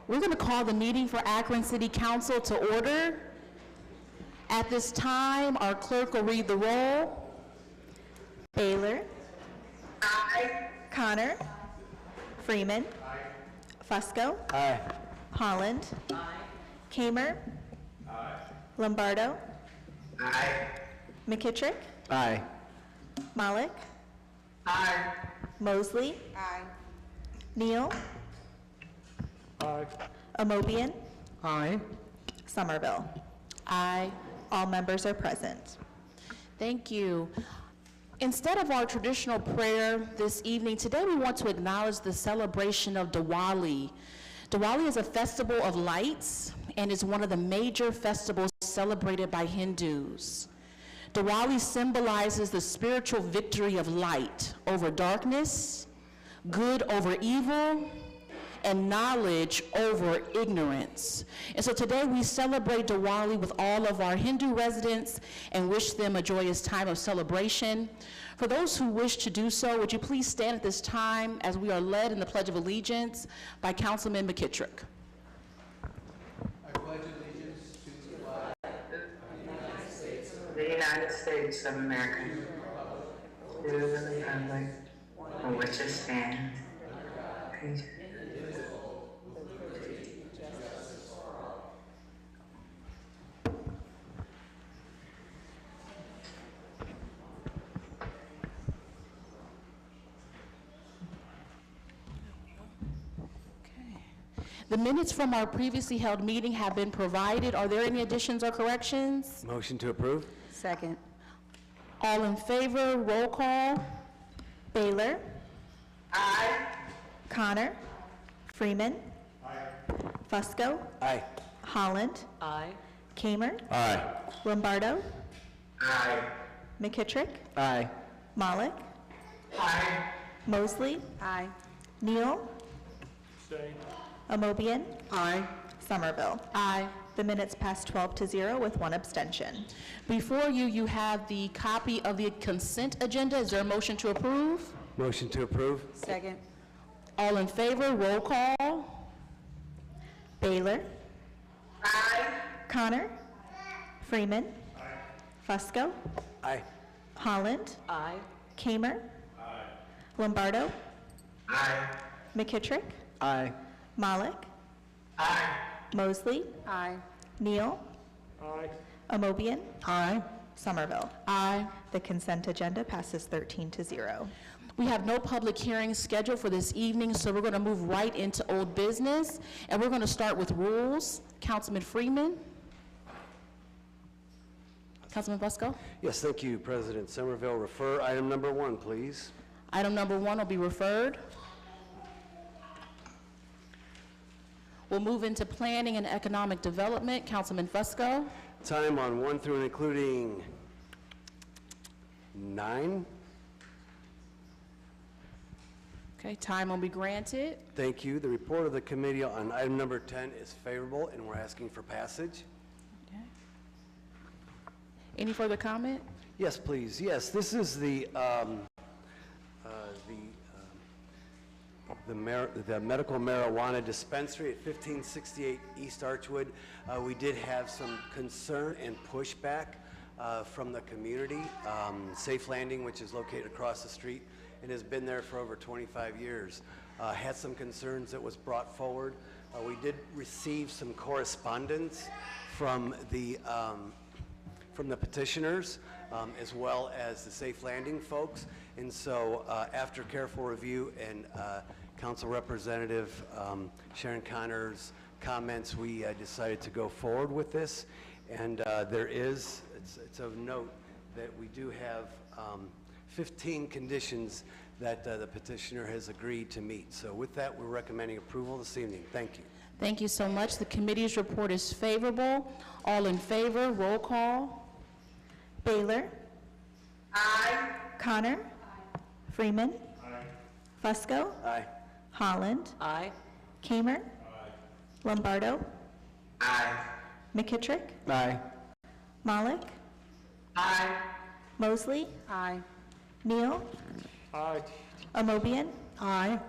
We're going to call the meeting for Akron City Council to order. At this time, our clerk will read the roll. Baylor. Aye. Connor. Freeman. Aye. Fusco. Aye. Holland. Aye. Kamer. Aye. Lombardo. Aye. McKittrick. Aye. Malik. Aye. Mosley. Aye. Neal. Aye. Amobian. Aye. Somerville. Aye. All members are present. Thank you. Instead of our traditional prayer this evening, today we want to acknowledge the celebration of Diwali. Diwali is a festival of lights and is one of the major festivals celebrated by Hindus. Diwali symbolizes the spiritual victory of light over darkness, good over evil, and knowledge over ignorance. And so today we celebrate Diwali with all of our Hindu residents and wish them a joyous time of celebration. For those who wish to do so, would you please stand at this time as we are led in the Pledge of Allegiance by Councilman McKittrick. I pledge allegiance to the flag The United States of America, to the republic for which it stands. Peace. The minutes from our previously held meeting have been provided. Are there any additions or corrections? Motion to approve? Second. All in favor, roll call. Baylor. Aye. Connor. Freeman. Fusco. Aye. Holland. Aye. Kamer. Aye. Lombardo. Aye. McKittrick. Aye. Malik. Aye. Mosley. Aye. Neal. Amobian. Aye. Somerville. Aye. The minutes pass 12-0 with one abstention. Before you, you have the copy of the consent agenda. Is there a motion to approve? Motion to approve? Second. All in favor, roll call. Baylor. Aye. Connor. Freeman. Fusco. Aye. Holland. Aye. Kamer. Lombardo. Aye. McKittrick. Aye. Malik. Aye. Mosley. Aye. Neal. Aye. Amobian. Aye. Somerville. Aye. The consent agenda passes 13-0. We have no public hearings scheduled for this evening, so we're going to move right into old business, and we're going to start with rules. Councilman Freeman. Councilman Fusco. Yes, thank you, President Somerville. Refer item number 1, please. Item number 1 will be referred. We'll move into planning and economic development. Councilman Fusco. Time on 1 through and including 9. Okay, time will be granted. Thank you. The report of the committee on item number 10 is favorable, and we're asking for passage. Okay. Any further comment? Yes, please. Yes, this is the medical marijuana dispensary at 1568 East Archwood. We did have some concern and pushback from the community. Safe Landing, which is located across the street and has been there for over 25 years, had some concerns that was brought forward. We did receive some correspondence from the petitioners, as well as the Safe Landing folks. And so after careful review and Council Representative Sharon Connor's comments, we decided to go forward with this. And it's of note that we do have 15 conditions that the petitioner has agreed to meet. So with that, we're recommending approval this evening. Thank you. Thank you so much. The committee's report is favorable. All in favor, roll call. Baylor. Aye. Connor. Freeman. Fusco. Aye. Holland. Aye. Kamer. Lombardo. Aye. McKittrick. Aye. Malik. Aye. Mosley. Aye. Neal. Aye. Amobian. Aye.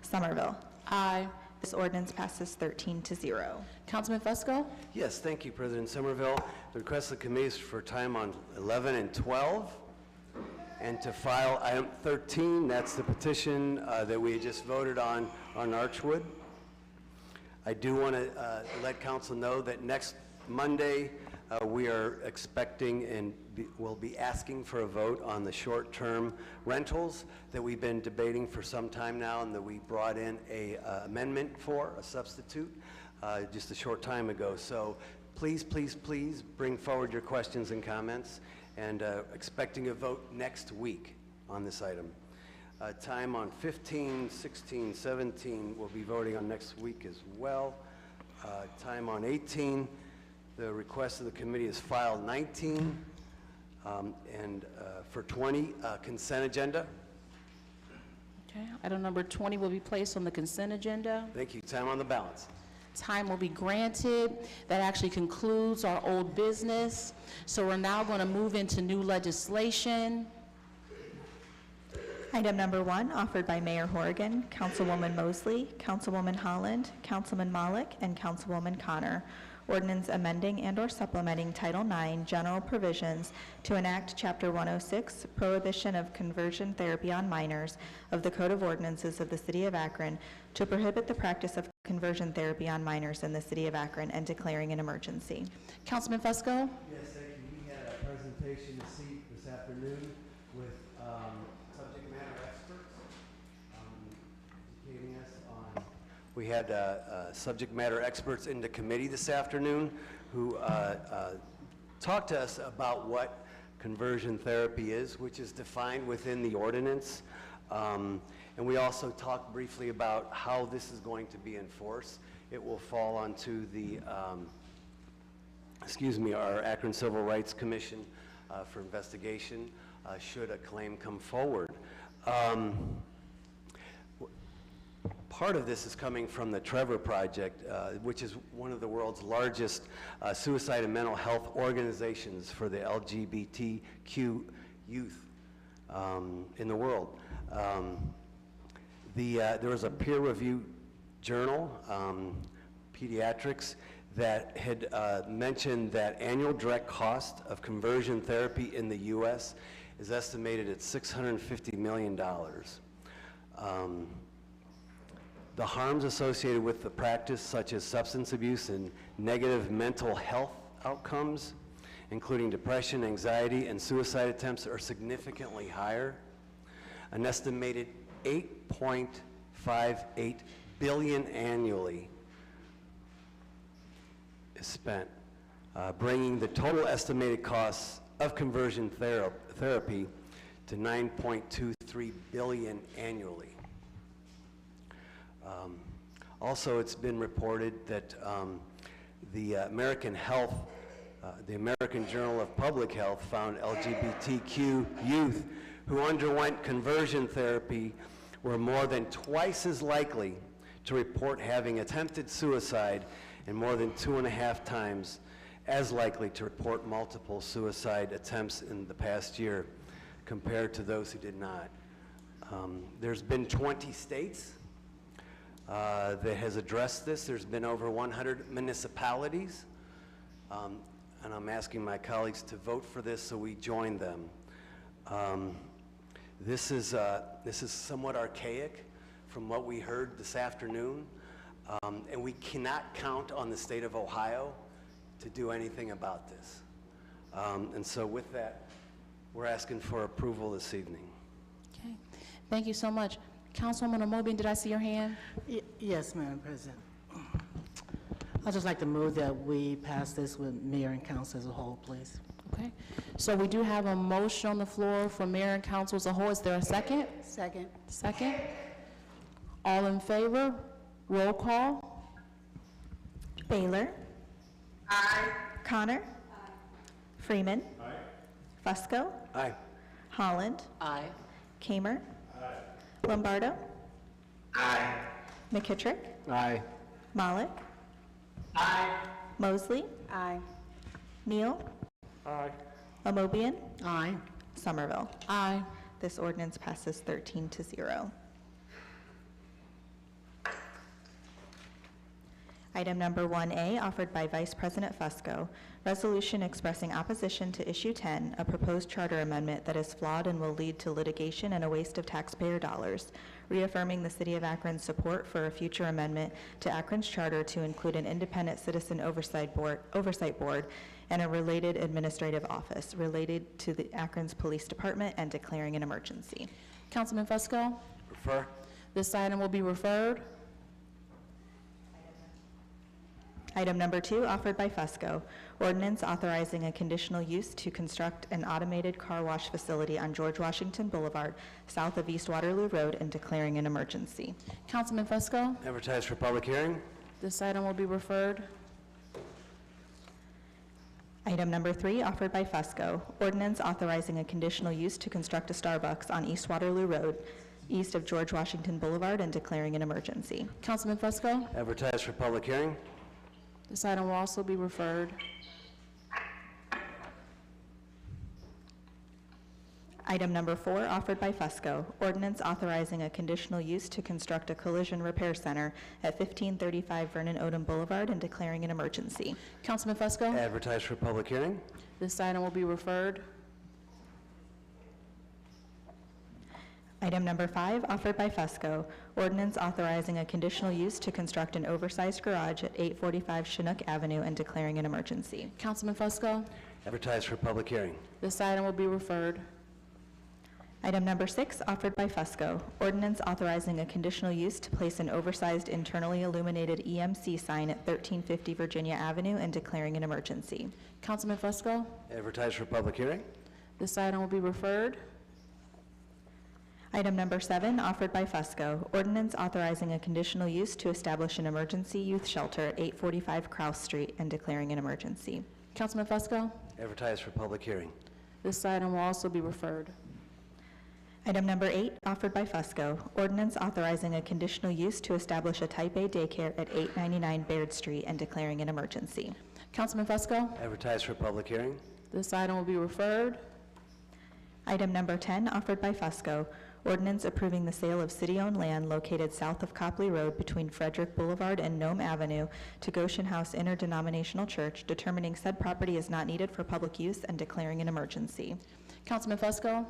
Somerville. Aye. This ordinance passes 13 to 0. Councilman Fusco? Yes, thank you, President Somerville. The request of the committee is for time on 11 and 12, and to file item 13, that's the petition that we had just voted on Archwood. I do want to let council know that next Monday, we are expecting and will be asking for a vote on the short-term rentals that we've been debating for some time now, and that we brought in a amendment for, a substitute, just a short time ago. So please, please, please bring forward your questions and comments, and expecting a vote next week on this item. Time on 15, 16, 17, we'll be voting on next week as well. Time on 18, the request of the committee is file 19, and for 20, consent agenda. Okay, item number 20 will be placed on the consent agenda. Thank you. Time on the balance. Time will be granted. That actually concludes our old business. So we're now going to move into new legislation. Item number 1, offered by Mayor Horrigan, Councilwoman Mosley, Councilwoman Holland, Councilman Malik, and Councilwoman Connor. Ordinance amending and/or supplementing Title IX General Provisions to enact Chapter 106, Prohibition of Conversion Therapy on Minors of the Code of Ordinances of the City of Akron to prohibit the practice of conversion therapy on minors in the City of Akron and declaring an emergency. Councilman Fusco? Yes, thank you. We had a presentation this afternoon with subject matter experts educating us on. We had subject matter experts in the committee this afternoon who talked to us about what conversion therapy is, which is defined within the ordinance. And we also talked briefly about how this is going to be enforced. It will fall onto the, our Akron Civil Rights Commission for investigation should a claim come forward. Part of this is coming from the Trevor Project, which is one of the world's largest suicide and mental health organizations for the LGBTQ youth in the world. There was a peer-reviewed journal, Pediatrics, that had mentioned that annual direct cost of conversion therapy in the U.S. is estimated at $650 million. The harms associated with the practice, such as substance abuse and negative mental health outcomes, including depression, anxiety, and suicide attempts, are significantly higher. An estimated $8.58 billion annually is spent, bringing the total estimated costs of conversion therapy to $9.23 billion annually. Also, it's been reported that the American Journal of Public Health found LGBTQ youth who underwent conversion therapy were more than twice as likely to report having attempted suicide and more than 2.5 times as likely to report multiple suicide attempts in the past year compared to those who did not. There's been 20 states that has addressed this. There's been over 100 municipalities, and I'm asking my colleagues to vote for this so we join them. This is somewhat archaic from what we heard this afternoon, and we cannot count on the state of Ohio to do anything about this. And so with that, we're asking for approval this evening. Okay, thank you so much. Councilwoman Omobian, did I see your hand? Yes, Madam President. I'd just like to move that we pass this with mayor and council as a whole, please. Okay, so we do have a motion on the floor for mayor and council as a whole. Is there a second? Second. Second. All in favor? Roll call. Baylor. Aye. Connor. Freeman. Fusco. Aye. Holland. Aye. Kamer. Lombardo. Aye. McKittrick. Aye. Malik. Aye. Mosley. Aye. Neal. Aye. Amobian. Aye. Somerville. Aye. This ordinance passes 13 to 0. Item number 1A, offered by Vice President Fusco, resolution expressing opposition to Issue 10, a proposed charter amendment that is flawed and will lead to litigation and a waste of taxpayer dollars, reaffirming the City of Akron's support for a future amendment to Akron's charter to include an independent citizen oversight board, and a related administrative office related to the Akron's Police Department and declaring an emergency. Councilman Fusco? Refer. This item will be referred. Item number 2, offered by Fusco, ordinance authorizing a conditional use to construct an automated car wash facility on George Washington Boulevard, south of East Waterloo Road, and declaring an emergency. Councilman Fusco? Advertise for public hearing. This item will be referred. Item number 3, offered by Fusco, ordinance authorizing a conditional use to construct a Starbucks on East Waterloo Road, east of George Washington Boulevard, and declaring an emergency. Councilman Fusco? Advertise for public hearing. This item will also be referred. Item number 4, offered by Fusco, ordinance authorizing a conditional use to construct a collision repair center at 1535 Vernon Odom Boulevard and declaring an emergency. Councilman Fusco? Advertise for public hearing. This item will be referred. Item number 5, offered by Fusco, ordinance authorizing a conditional use to construct an oversized garage at 845 Chinook Avenue and declaring an emergency. Councilman Fusco? Advertise for public hearing. This item will be referred. Item number 6, offered by Fusco, ordinance authorizing a conditional use to place an oversized internally illuminated EMC sign at 1350 Virginia Avenue and declaring an emergency. Councilman Fusco? Advertise for public hearing. This item will be referred. Item number 7, offered by Fusco, ordinance authorizing a conditional use to establish an emergency youth shelter at 845 Krause Street and declaring an emergency. Councilman Fusco? Advertise for public hearing. This item will also be referred. Item number 8, offered by Fusco, ordinance authorizing a conditional use to establish a Type A daycare at 899 Baird Street and declaring an emergency. Councilman Fusco? Advertise for public hearing. This item will be referred. Item number 10, offered by Fusco, ordinance approving the sale of city-owned land located south of Copley Road between Frederick Boulevard and Nome Avenue to Goshen House Interdenominational Church, determining said property is not needed for public use and declaring an emergency. Councilman Fusco?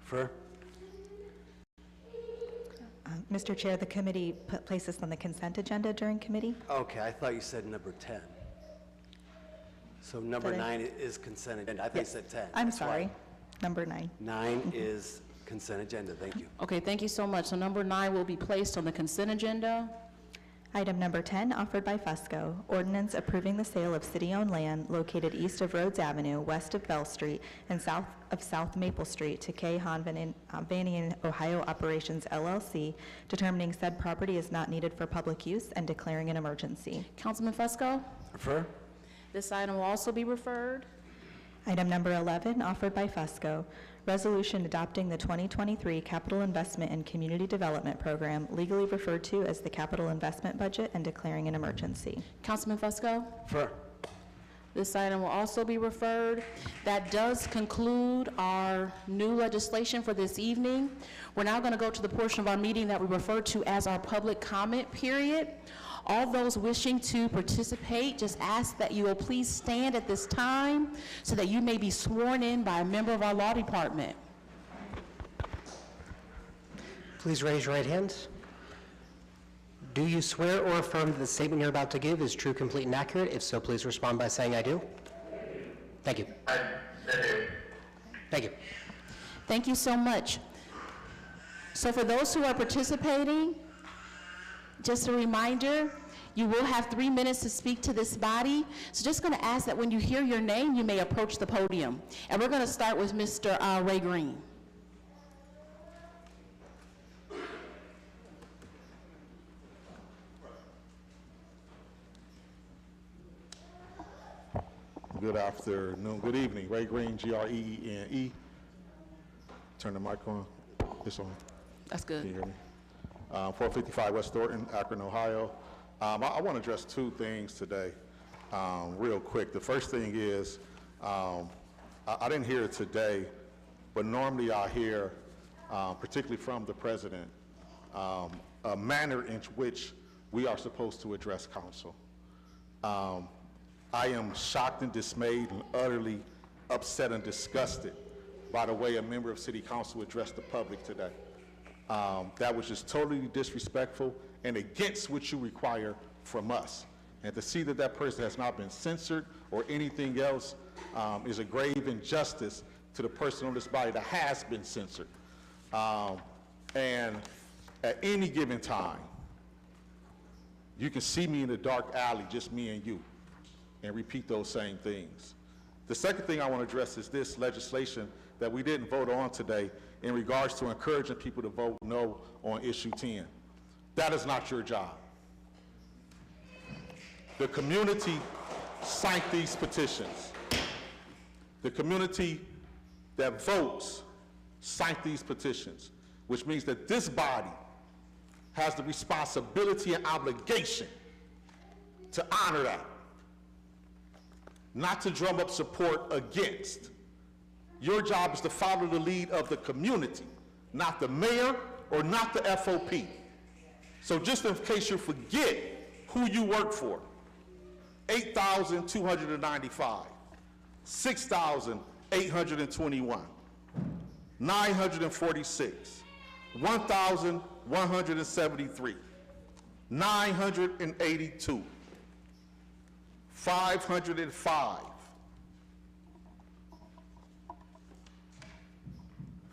Refer. Mr. Chair, the committee placed this on the consent agenda during committee. Okay, I thought you said number 10. So number Did I? 9 is consent agenda. I thought you said 10. I'm That's why. sorry, number 9. 9 is consent agenda. Thank you. Okay, thank you so much. So number 9 will be placed on the consent agenda. Item number 10, offered by Fusco, ordinance approving the sale of city-owned land located east of Rhodes Avenue, west of Bell Street, and south of South Maple Street to K. Hanvanian Ohio Operations LLC, determining said property is not needed for public use and declaring an emergency. Councilman Fusco? Refer. This item will also be referred. Item number 11, offered by Fusco, resolution adopting the 2023 Capital Investment and Community Development Program, legally referred to as the Capital Investment Budget, and declaring an emergency. Councilman Fusco? Refer. This item will also be referred. That does conclude our new legislation for this evening. We're now going to go to the portion of our meeting that we refer to as our public comment period. All those wishing to participate, just ask that you will please stand at this time so that you may be sworn in by a member of our law department. Please raise your right hands. Do you swear or affirm that the statement you're about to give is true, complete, and accurate? If so, please respond by saying, I do. Thank you. I do. Thank you. Thank you so much. So for those who are participating, just a reminder, you will have 3 minutes to speak to this body. So just going to ask that when you hear your name, you may approach the podium. And we're going to start with Mr. Ray Green. Good afternoon, good evening. Ray Green, G-R-E-E-N-E. Turn the mic on. It's on. That's Can you good. hear me? 455 West Thornton, Akron, Ohio. I want to address 2 things today, real quick. The first thing is, I didn't hear it today, but normally I hear, particularly from the president, a manner in which we are supposed to address council. I am shocked and dismayed and utterly upset and disgusted by the way a member of City Council addressed the public today. That was just totally disrespectful and against what you require from us. And to see that that person has not been censored or anything else is a grave injustice to the person on this body that has been censored. And at any given time, you can see me in the dark alley, just me and you, and repeat those same things. The second thing I want to address is this legislation that we didn't vote on today in regards to encouraging people to vote no on issue 10. That is not your job. The community signed these petitions. The community that votes signed these petitions, which means that this body has the responsibility and obligation to honor that, not to drum up support against. Your job is to follow the lead of the community, not the mayor or not the FOP. So just in case you forget who you work for, 8,295, 6,821, 946, 1,173, 982, 505,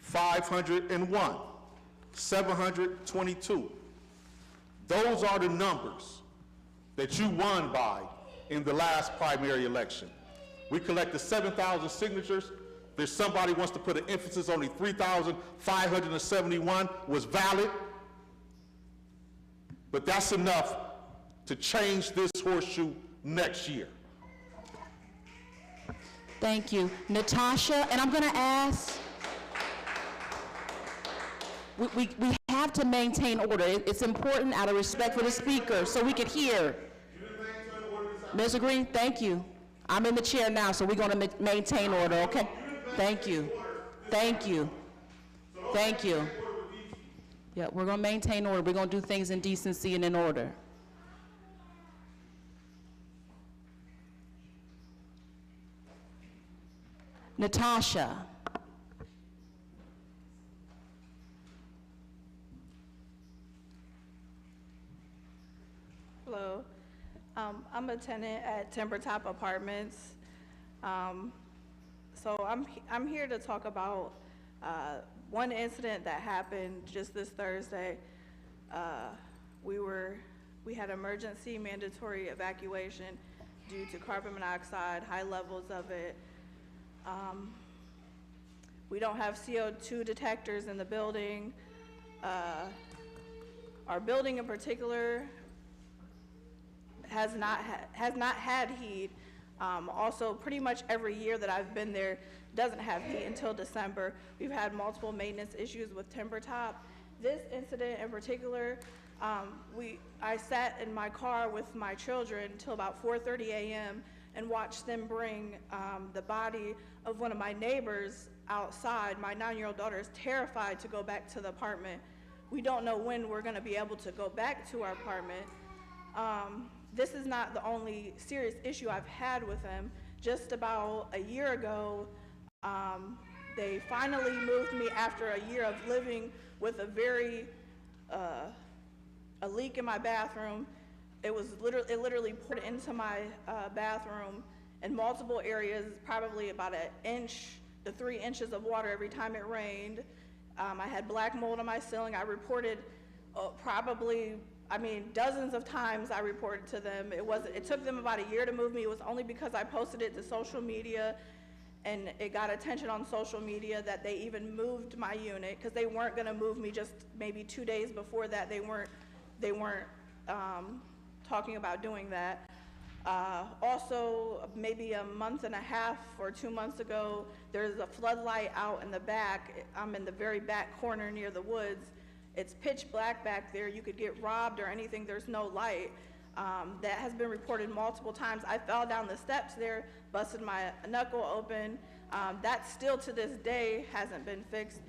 501, 722. Those are the numbers that you won by in the last primary election. We collected 7,000 signatures. There's somebody who wants to put an emphasis on the 3,571 was valid. But that's enough to change this horseshoe next year. Thank you. Natasha, and I'm going to ask, we have to maintain order. It's important out of respect for the speaker so we can hear. Ms. Green, thank you. I'm in the chair now, so we're going to maintain order, okay? Thank you. Thank you. Thank you. Yeah, we're going to maintain order. We're going to do things in decency and in order. Natasha. Hello. I'm a tenant at Timber Top Apartments. So I'm here to talk about one incident that happened just this Thursday. We had emergency mandatory evacuation due to carbon monoxide, high levels of it. We don't have CO2 detectors in the building. Our building in particular has not had heat. Also, pretty much every year that I've been there doesn't have heat until December. We've had multiple maintenance issues with Timber Top. This incident in particular, I sat in my car with my children until about 4:30 a.m. and watched them bring the body of one of my neighbors outside. My 9-year-old daughter is terrified to go back to the apartment. We don't know when we're going to be able to go back to our apartment. This is not the only serious issue I've had with them. Just about a year ago, they finally moved me after a year of living with a leak in my bathroom. It literally poured into my bathroom in multiple areas, probably about an inch to 3 inches of water every time it rained. I had black mold on my ceiling. I reported dozens of times I reported to them. It took them about a year to move me. It was only because I posted it to social media and it got attention on social media that they even moved my unit, because they weren't gonna move me just maybe 2 days before that. They weren't talking about doing that. Also, maybe a month and a half or 2 months ago, there's a floodlight out in the back. I'm in the very back corner near the woods. It's pitch black back there. You could get robbed or anything. There's no light. That has been reported multiple times. I fell down the steps there, busted my knuckle open. That still to this day hasn't been fixed.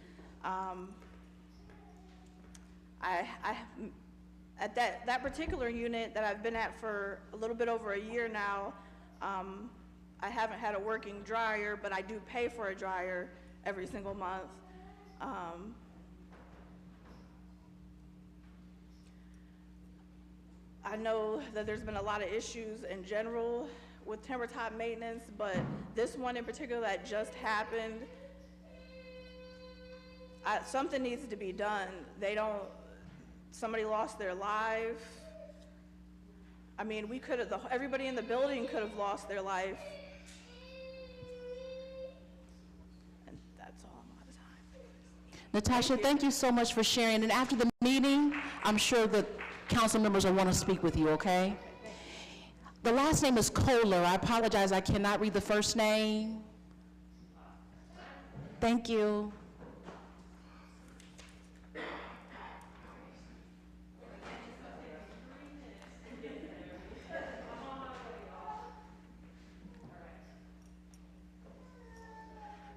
at that particular unit that I've been at for a little bit over a year now, I haven't had a working dryer, but I do pay for a dryer every single month. I know that there's been a lot of issues in general with timber top maintenance, but this one in particular that just happened, something needs to be done. Somebody lost their life. I mean, everybody in the building could have lost their life. And that's all, I'm out of time. Natasha, thank you so much for sharing. And after the meeting, I'm sure the council members will want to speak with you, okay? The last name is Kohler. I apologize, I cannot read the first name. Thank you.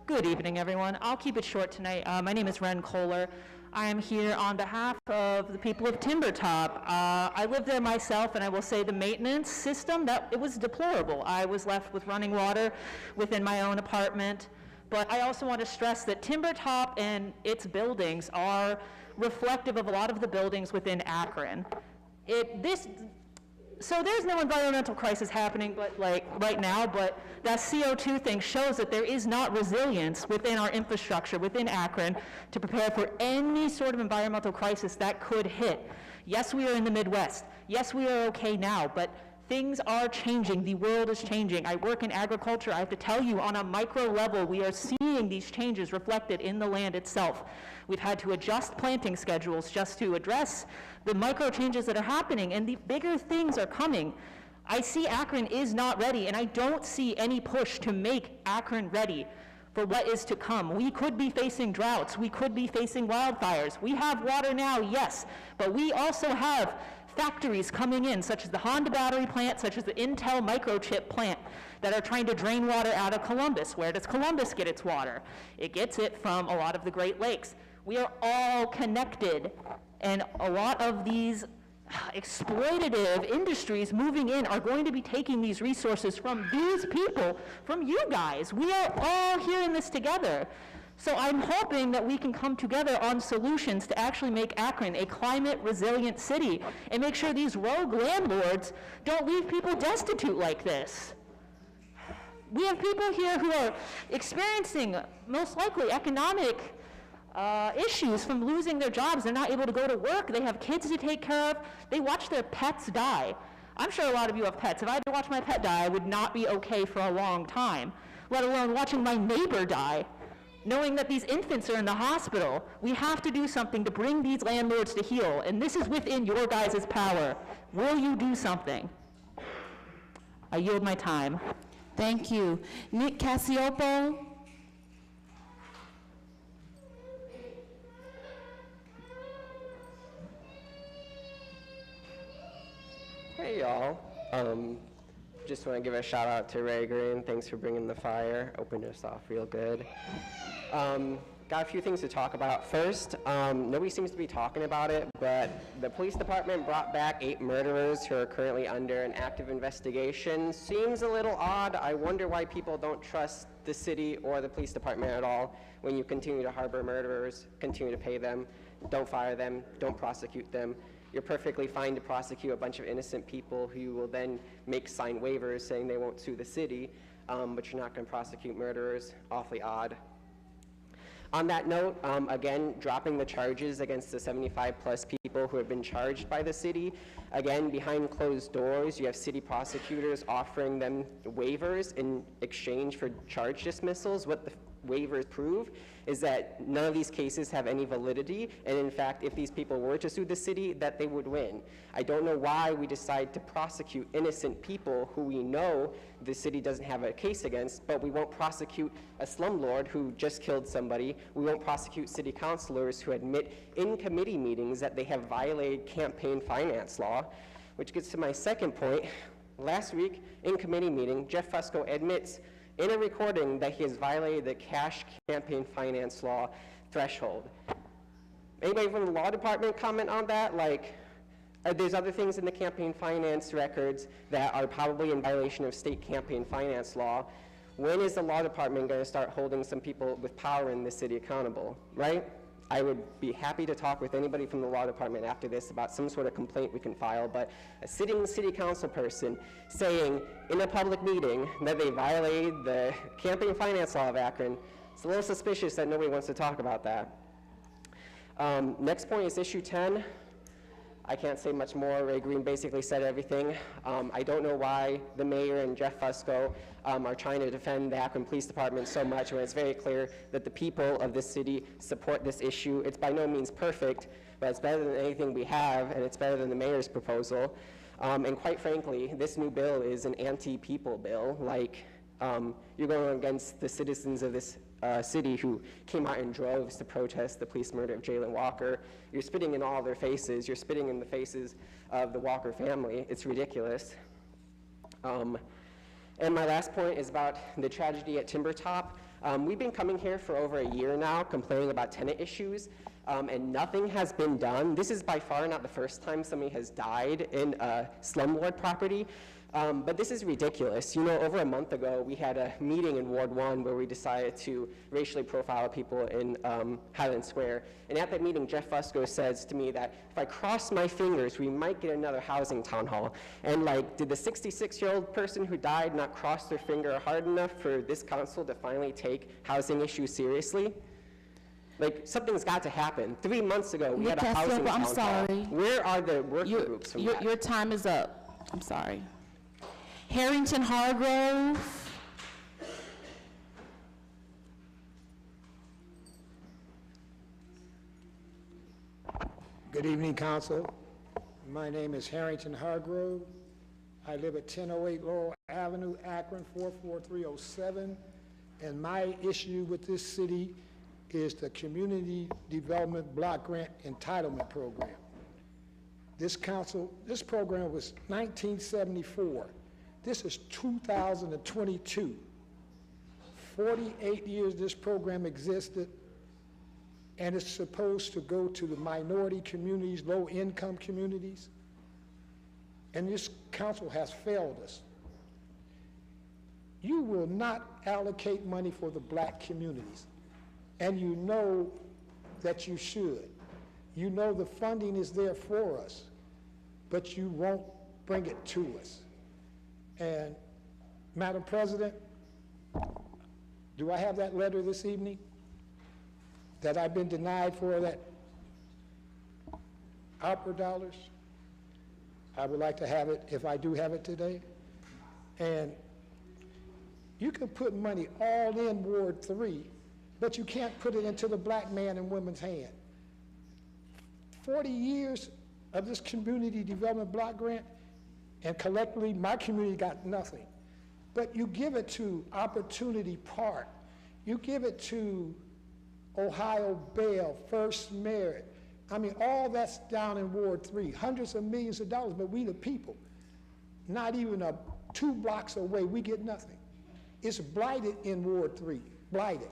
Good evening, everyone. I'll keep it short tonight. My name is Ren Kohler. I am here on behalf of the people of Timbertop. I live there myself, and I will say the maintenance system, it was deplorable. I was left with running water within my own apartment. But I also want to stress that Timbertop and its buildings are reflective of a lot of the buildings within Akron. So there's no environmental crisis happening right now, but that CO2 thing shows that there is not resilience within our infrastructure, within Akron, to prepare for any sort of environmental crisis that could hit. Yes, we are in the Midwest. Yes, we are okay now, but things are changing. The world is changing. I work in agriculture. I have to tell you, on a micro level, we are seeing these changes reflected in the land itself. We've had to adjust planting schedules just to address the micro changes that are happening, and the bigger things are coming. I see Akron is not ready, and I don't see any push to make Akron ready for what is to come. We could be facing droughts. We could be facing wildfires. We have water now, yes, but we also have factories coming in, such as the Honda battery plant, such as the Intel microchip plant, that are trying to drain water out of Columbus. Where does Columbus get its water? It gets it from a lot of the Great Lakes. We are all connected, and a lot of these exploitative industries moving in are going to be taking these resources from these people, from you guys. We are all here in this together. So I'm hoping that we can come together on solutions to actually make Akron a climate resilient city and make sure these rogue landlords don't leave people destitute like this. We have people here who are experiencing most likely economic issues from losing their jobs. They're not able to go to work. They have kids to take care of. They watch their pets die. I'm sure a lot of you have pets. If I had to watch my pet die, I would not be okay for a long time, let alone watching my neighbor die. Knowing that these infants are in the hospital, we have to do something to bring these landlords to heel, and this is within your guys' power. Will you do something? I yield my time. Thank you. Nick Cassiopo. Hey y'all, just want to give a shout out to Ray Green. Thanks for bringing the fire. Opened us off real good. Got a few things to talk about. First, nobody seems to be talking about it, but the police department brought back 8 murderers who are currently under an active investigation. Seems a little odd. I wonder why people don't trust the city or the police department at all when you continue to harbor murderers, continue to pay them, don't fire them, don't prosecute them. You're perfectly fine to prosecute a bunch of innocent people who you will then make sign waivers saying they won't sue the city, but you're not going to prosecute murderers. Awfully odd. On that note, again, dropping the charges against the 75-plus people who have been charged by the city. Again, behind closed doors, you have city prosecutors offering them waivers in exchange for charge dismissals. What the waivers prove is that none of these cases have any validity, and in fact, if these people were to sue the city, that they would win. I don't know why we decide to prosecute innocent people who we know the city doesn't have a case against, but we won't prosecute a slumlord who just killed somebody. We won't prosecute city councilors who admit in committee meetings that they have violated campaign finance law, which gets to my second point. Last week, in committee meeting, Jeff Fusco admits in a recording that he has violated the cash campaign finance law threshold. Anybody from the law department comment on that? Like, There's other things in the campaign finance records that are probably in violation of state campaign finance law. When is the law department going to start holding some people with power in this city accountable, right? I would be happy to talk with anybody from the law department after this about some sort of complaint we can file, but a sitting city council person saying in a public meeting that they violated the campaign finance law of Akron, it's a little suspicious that nobody wants to talk about that. Next point is issue 10. I can't say much more. Ray Green basically said everything. I don't know why the mayor and Jeff Fusco are trying to defend the Akron Police Department so much when it's very clear that the people of this city support this issue. It's by no means perfect, but it's better than anything we have, and it's better than the mayor's proposal. And quite frankly, this new bill is an anti-people bill. Like, you're going against the citizens of this city who came out in droves to protest the police murder of Jaylen Walker. You're spitting in all their faces. You're spitting in the faces of the Walker family. It's ridiculous. And my last point is about the tragedy at Timbertop. We've been coming here for over a year now complaining about tenant issues, and nothing has been done. This is by far not the first time somebody has died in a slumlord property. But this is ridiculous. You know, over a month ago, we had a meeting in Ward 1 where we decided to racially profile people in Highland Square. And at that meeting, Jeff Fusco says to me that if I cross my fingers, we might get another housing town hall. And like, did the 66-year-old person who died not cross their finger hard enough for this council to finally take housing issues seriously? Like, something's got to happen. 3 months ago, we had a housing town hall. I'm sorry. Where are the work groups from that? Your time is up. I'm sorry. Harrington Hargrove. Good evening, Council. My name is Harrington Hargrove. I live at 1008 Laurel Avenue, Akron, 44307. And my issue with this city is the Community Development Block Grant Entitlement Program. This program was 1974. This is 2022. 48 years this program existed, and it's supposed to go to the minority communities, low-income communities, and this council has failed us. You will not allocate money for the black communities, and you know that you should. You know the funding is there for us, but you won't bring it to us. And Madam President, do I have that letter this evening that I've been denied for that opera dollars? I would like to have it if I do have it today. And you can put money all in Ward 3, but you can't put it into the black man and woman's hand. 40 years of this community development block grant, and collectively, my community got nothing. But you give it to Opportunity Park. You give it to Ohio Bell, First Merit. I mean, all that's down in Ward 3, hundreds of millions of dollars, but we the people, not even 2 blocks away, we get nothing. It's blighted in Ward 3, blighted.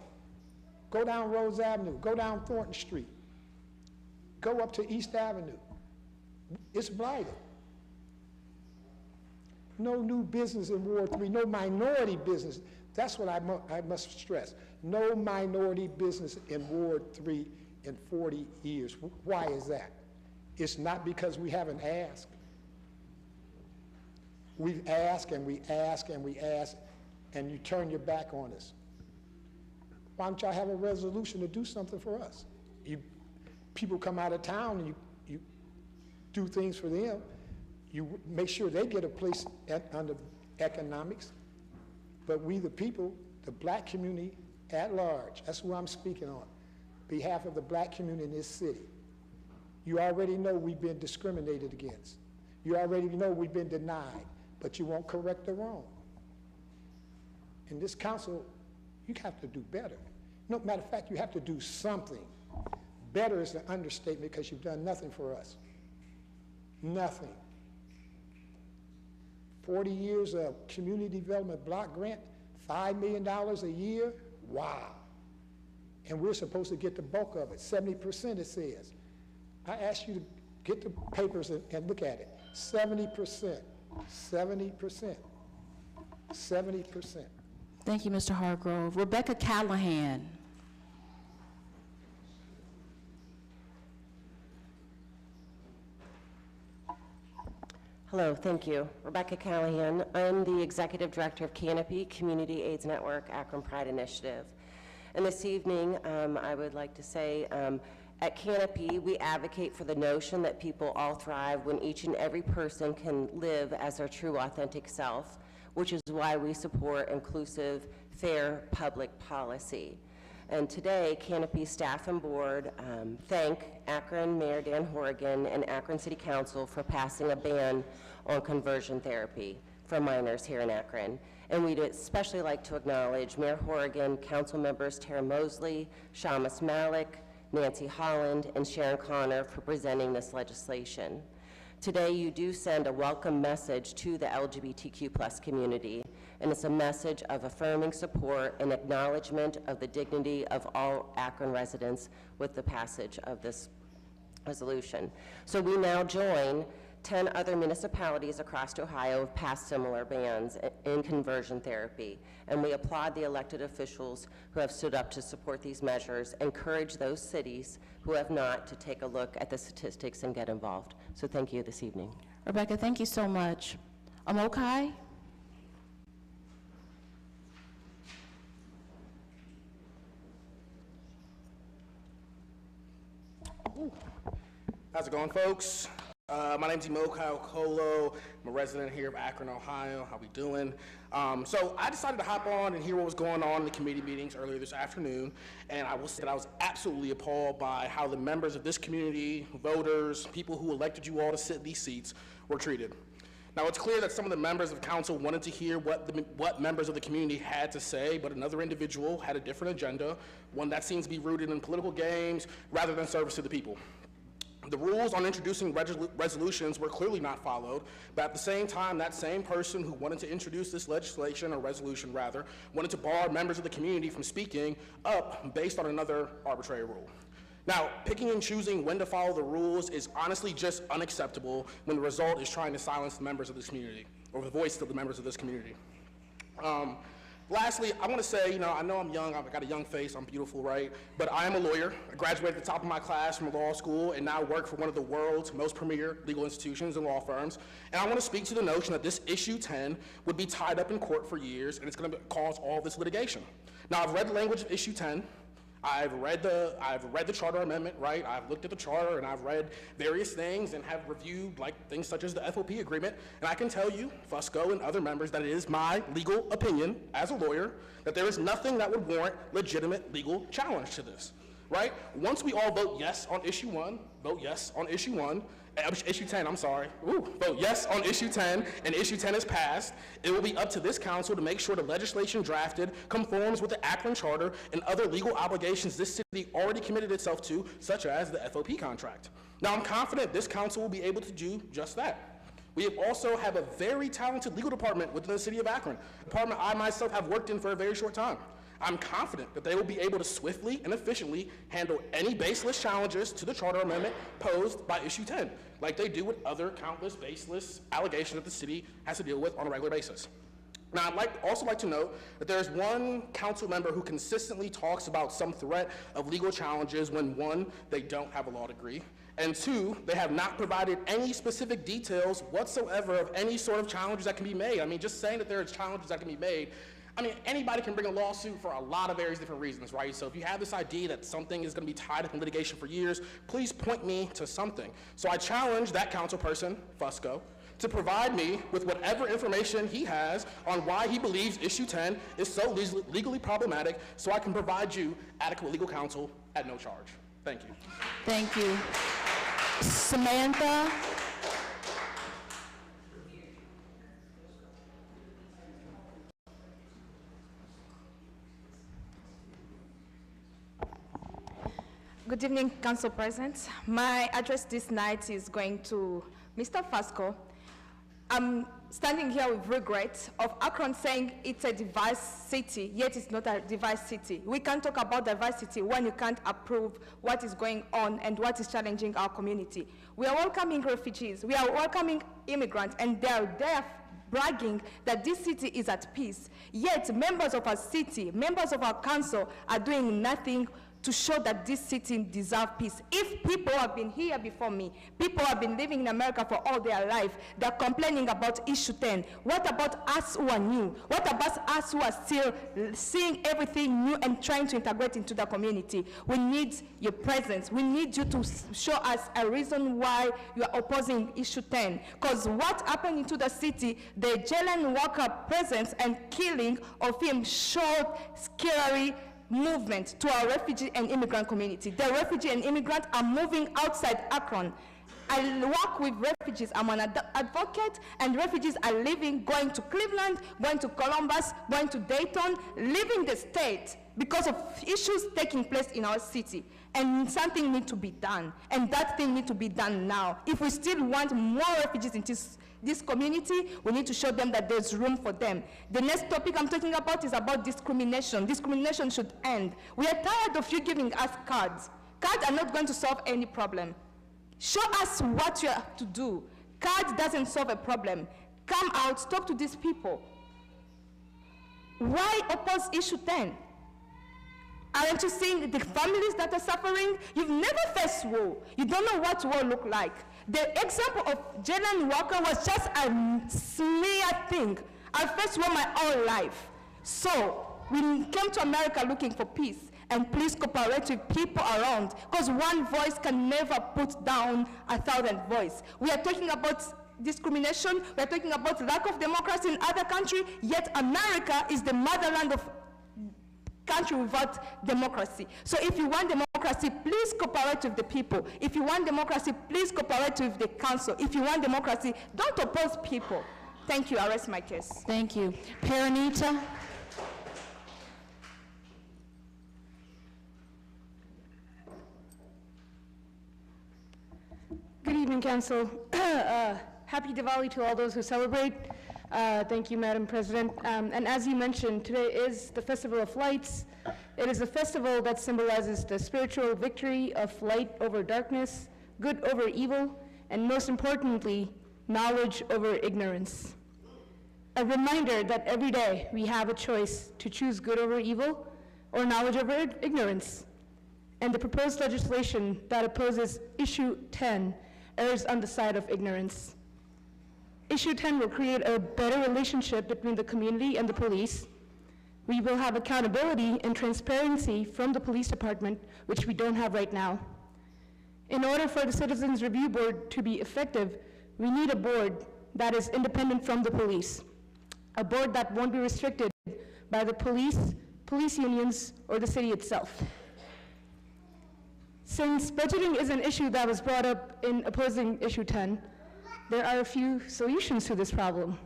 Go down Rose Avenue, go down Thornton Street, go up to East Avenue. It's blighted. No new business in Ward 3, no minority business. That's what I must stress. No minority business in Ward 3 in 40 years. Why is that? It's not because we haven't asked. We've asked and we ask and we ask, and you turn your back on us. Why don't y'all have a resolution to do something for us? People come out of town and you do things for them. You make sure they get a place under economics, but we the people, the black community at large, that's who I'm speaking on, behalf of the black community in this city. You already know we've been discriminated against. You already know we've been denied, but you won't correct the wrong. In this council, you have to do better. No, matter of fact, you have to do something. Better is an understatement because you've done nothing for us. Nothing. 40 years of community development block grant, $5 million a year, wow. And we're supposed to get the bulk of it, 70% it says. I asked you to get the papers and look at it. 70%, 70%, 70%. Thank you, Mr. Hargrove. Rebecca Callahan. Hello, thank you. Rebecca Callahan. I'm the Executive Director of Canopy Community AIDS Network Akron Pride Initiative. And this evening, I would like to say, at Canopy, we advocate for the notion that people all thrive when each and every person can live as their true, authentic self, which is why we support inclusive, fair public policy. And today, Canopy staff and board thank Akron Mayor Dan Horrigan and Akron City Council for passing a ban on conversion therapy for minors here in Akron. And we'd especially like to acknowledge Mayor Horrigan, Council members Tara Mosley, Shamus Malik, Nancy Holland, and Sharon Connor for presenting this legislation. Today, you do send a welcome message to the LGBTQ+ community, and it's a message of affirming support and acknowledgement of the dignity of all Akron residents with the passage of this resolution. So we now join 10 other municipalities across Ohio have passed similar bans in conversion therapy, and we applaud the elected officials who have stood up to support these measures, encourage those cities who have not to take a look at the statistics and get involved. So thank you this evening. Rebecca, thank you so much. Amokai? How's it going, folks? My name's Imokai Okolo. I'm a resident here of Akron, Ohio. How we doing? So I decided to hop on and hear what was going on in the committee meetings earlier this afternoon, and I will say that I was absolutely appalled by how the members of this community, voters, people who elected you all to sit in these seats, were treated. Now, it's clear that some of the members of council wanted to hear what members of the community had to say, but another individual had a different agenda, one that seems to be rooted in political games rather than service to the people. The rules on introducing resolutions were clearly not followed, but at the same time, that same person who wanted to introduce this legislation, or resolution rather, wanted to bar members of the community from speaking up based on another arbitrary rule. Now, picking and choosing when to follow the rules is honestly just unacceptable when the result is trying to silence the members of this community, or the voice of the members of this community. Lastly, I want to say, I know I'm young, I've got a young face, I'm beautiful, right? But I am a lawyer. I graduated at the top of my class from law school and now work for one of the world's most premier legal institutions and law firms. And I want to speak to the notion that this issue 10 would be tied up in court for years and it's going to cause all this litigation. Now, I've read the language of issue 10. I've read the charter amendment, right? I've looked at the charter and I've read various things and have reviewed things such as the FOP agreement. And I can tell you, Fusco and other members, that it is my legal opinion as a lawyer that there is nothing that would warrant legitimate legal challenge to this, right? Once we all vote yes on issue 1, vote yes on issue 1, issue 10, I'm sorry. Vote yes on issue 10, and issue 10 is passed. It will be up to this council to make sure the legislation drafted conforms with the Akron Charter and other legal obligations this city already committed itself to, such as the FOP contract. Now, I'm confident this council will be able to do just that. We also have a very talented legal department within the city of Akron, a department I myself have worked in for a very short time. I'm confident that they will be able to swiftly and efficiently handle any baseless challenges to the charter amendment posed by issue 10, like they do with other countless baseless allegations that the city has to deal with on a regular basis. Now, I'd also like to note that there's one council member who consistently talks about some threat of legal challenges when, 1, they don't have a law degree, and 2, they have not provided any specific details whatsoever of any sort of challenges that can be made. I mean, just saying that there are challenges that can be made, anybody can bring a lawsuit for a lot of various different reasons, right? So if you have this idea that something is going to be tied up in litigation for years, please point me to something. So I challenge that council person, Fusco, to provide me with whatever information he has on why he believes issue 10 is so legally problematic, so I can provide you adequate legal counsel at no charge. Thank you. Thank you. Samantha? Good evening, Council President. My address this night is going to Mr. Fusco. I'm standing here with regret of Akron saying it's a diverse city, yet it's not a diverse city. We can't talk about diversity when you can't approve what is going on and what is challenging our community. We are welcoming refugees, we are welcoming immigrants, and they are there bragging that this city is at peace. Yet members of our city, members of our council are doing nothing to show that this city deserves peace. If people have been here before me, people have been living in America for all their life, they're complaining about issue 10. What about us who are new? What about us who are still seeing everything new and trying to integrate into the community? We need your presence. We need you to show us a reason why you are opposing issue 10. Because what happened into the city, the Jalen Walker presence and killing of him showed scary movement to our refugee and immigrant community. The refugee and immigrants are moving outside Akron. I work with refugees. I'm an advocate, and refugees are leaving, going to Cleveland, going to Columbus, going to Dayton, leaving the state because of issues taking place in our city. And something needs to be done, and that thing needs to be done now. If we still want more refugees in this community, we need to show them that there's room for them. The next topic I'm talking about is about discrimination. Discrimination should end. We are tired of you giving us cards. Cards are not going to solve any problem. Show us what you have to do. Cards doesn't solve a problem. Come out, talk to these people. Why oppose issue 10? Aren't you seeing the families that are suffering? You've never faced war. You don't know what war look like. The example of Jalen Walker was just a smear thing. I faced war my whole life. So we came to America looking for peace, and please cooperate with people around, because one voice can never put down 1,000 voices. We are talking about discrimination, we are talking about lack of democracy in other countries, yet America is the motherland of country without democracy. So if you want democracy, please cooperate with the people. If you want democracy, please cooperate with the council. If you want democracy, don't oppose people. Thank you. I rest my case. Thank you. Paranita? Good evening, Council. Happy Diwali to all those who celebrate. Thank you, Madam President. And as you mentioned, today is the Festival of Lights. It is a festival that symbolizes the spiritual victory of light over darkness, good over evil, and most importantly, knowledge over ignorance. A reminder that every day we have a choice to choose good over evil or knowledge over ignorance. And the proposed legislation that opposes issue 10 errs on the side of ignorance. Issue 10 will create a better relationship between the community and the police. We will have accountability and transparency from the police department, which we don't have right now. In order for the Citizens Review Board to be effective, we need a board that is independent from the police, a board that won't be restricted by the police unions, or the city itself. Since budgeting is an issue that was brought up in opposing issue 10, there are a few solutions to this problem.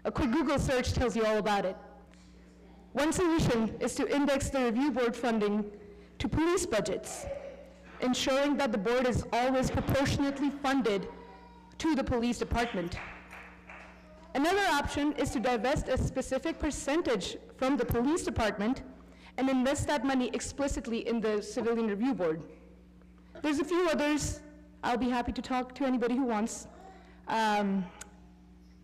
A quick Google search tells you all about it. One solution is to index the review board funding to police budgets, ensuring that the board is always proportionately funded to the police department. Another option is to divest a specific percentage from the police department and invest that money explicitly in the civilian review board. There's a few others. I'll be happy to talk to anybody who wants.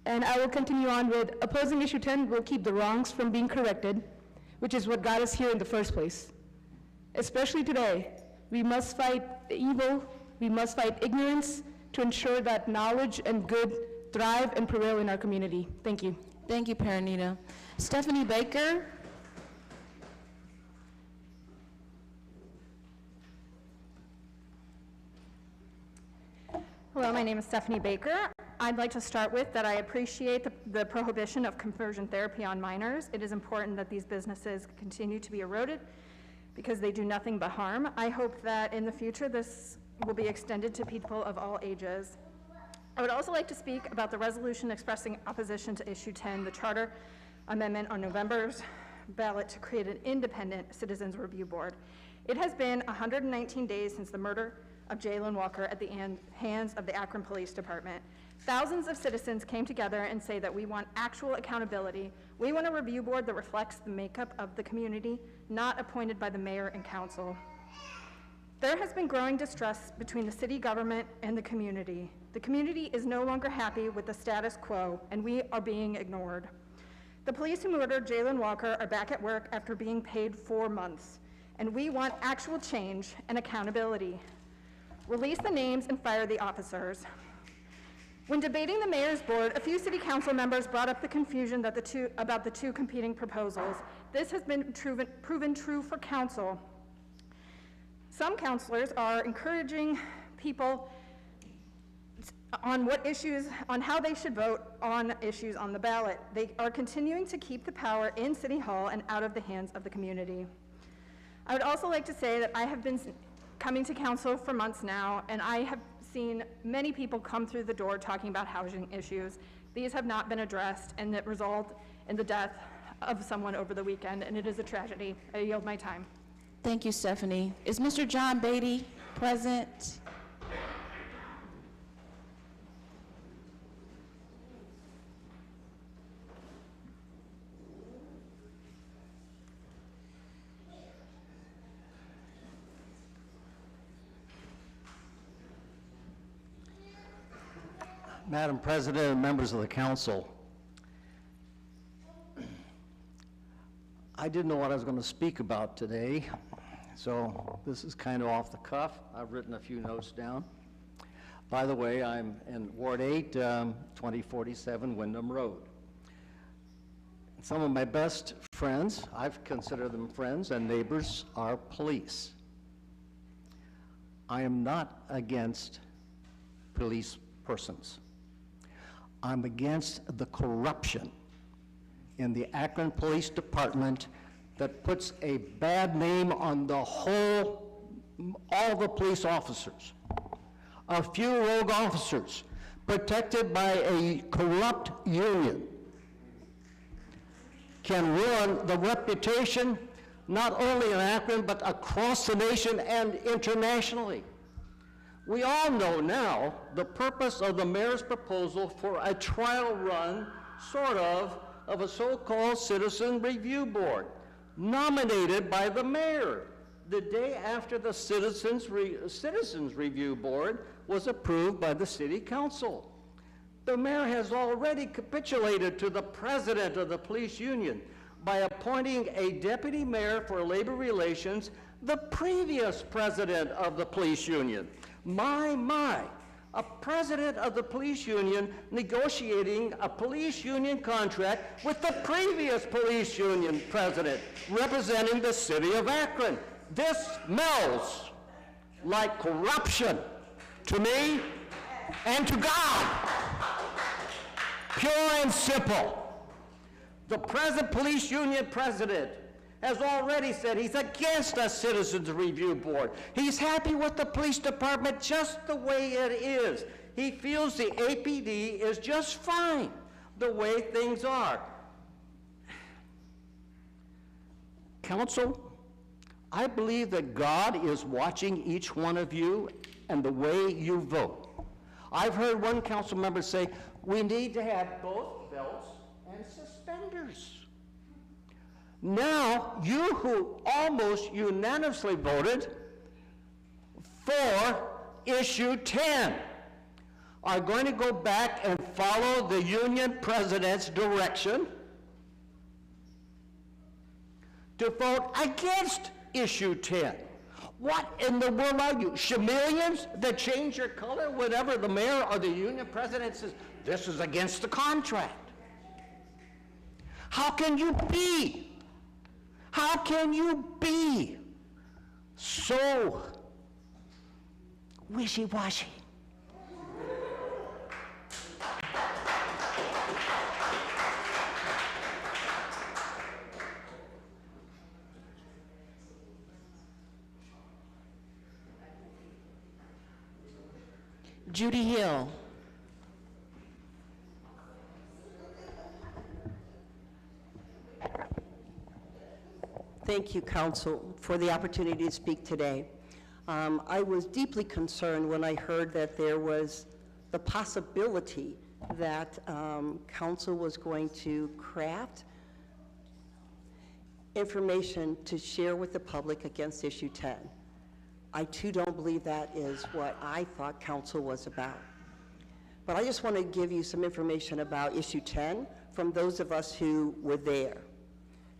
And I will continue on with opposing issue 10 will keep the wrongs from being corrected, which is what got us here in the first place. Especially today, we must fight evil, we must fight ignorance to ensure that knowledge and good thrive and prevail in our community. Thank you. Thank you, Paranita. Stephanie Baker? Hello, my name is Stephanie Baker. I'd like to start with that I appreciate the prohibition of conversion therapy on minors. It is important that these businesses continue to be eroded because they do nothing but harm. I hope that in the future this will be extended to people of all ages. I would also like to speak about the resolution expressing opposition to issue 10, the charter amendment on November's ballot to create an independent citizens review board. It has been 119 days since the murder of Jalen Walker at the hands of the Akron Police Department. Thousands of citizens came together and say that we want actual accountability. We want a review board that reflects the makeup of the community, not appointed by the mayor and council. There has been growing distrust between the city government and the community. The community is no longer happy with the status quo, and we are being ignored. The police who murdered Jalen Walker are back at work after being paid 4 months, and we want actual change and accountability. Release the names and fire the officers. When debating the mayor's board, a few city council members brought up the confusion that about the two competing proposals. This has been proven true for council. Some councilors are encouraging people on how they should vote on issues on the ballot. They are continuing to keep the power in City Hall and out of the hands of the community. I would also like to say that I have been coming to council for months now, and I have seen many people come through the door talking about housing issues. These have not been addressed, and that result in the death of someone over the weekend, and it is a tragedy. I yield my time. Thank you, Stephanie. Is Mr. John Beatty present? Madam President and members of the council, I didn't know what I was going to speak about today, so this is kind of off the cuff. I've written a few notes down. By the way, I'm in Ward 8, 2047 Wyndham Road. Some of my best friends, I've considered them friends and neighbors, are police. I am not against police persons. I'm against the corruption in the Akron Police Department that puts a bad name on all the police officers. A few rogue officers protected by a corrupt union can ruin the reputation not only in Akron but across the nation and internationally. We all know now the purpose of the mayor's proposal for a trial run, sort of a so-called citizen review board, nominated by the mayor the day after the citizens review board was approved by the city council. The mayor has already capitulated to the president of the police union by appointing a deputy mayor for labor relations, the previous president of the police union. My, a president of the police union negotiating a police union contract with the previous police union president representing the city of Akron. This smells like corruption to me and to God. Pure and simple. The present police union president has already said he's against a citizens review board. He's happy with the police department just the way it is. He feels the APD is just fine the way things are. Council, I believe that God is watching each one of you and the way you vote. I've heard one council member say, we need to have both belts and suspenders. Now, you who almost unanimously voted for issue 10 are going to go back and follow the union president's direction to vote against issue 10. What in the world are you, chameleons that change your color whenever the mayor or the union president says, this is against the contract? How can you be so wishy-washy? Judy Hill. Thank you, Council, for the opportunity to speak today. I was deeply concerned when I heard that there was the possibility that council was going to craft information to share with the public against issue 10. I too don't believe that is what I thought council was about. But I just want to give you some information about issue 10 from those of us who were there,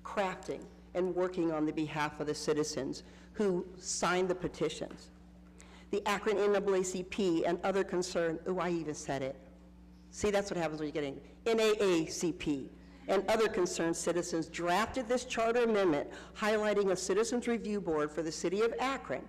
crafting and working on the behalf of the citizens who signed the petitions. The Akron NAACP and other concerned, oh, I even said it. See, that's what happens when you're getting NAACP and other concerned citizens drafted this charter amendment highlighting a citizens review board for the city of Akron.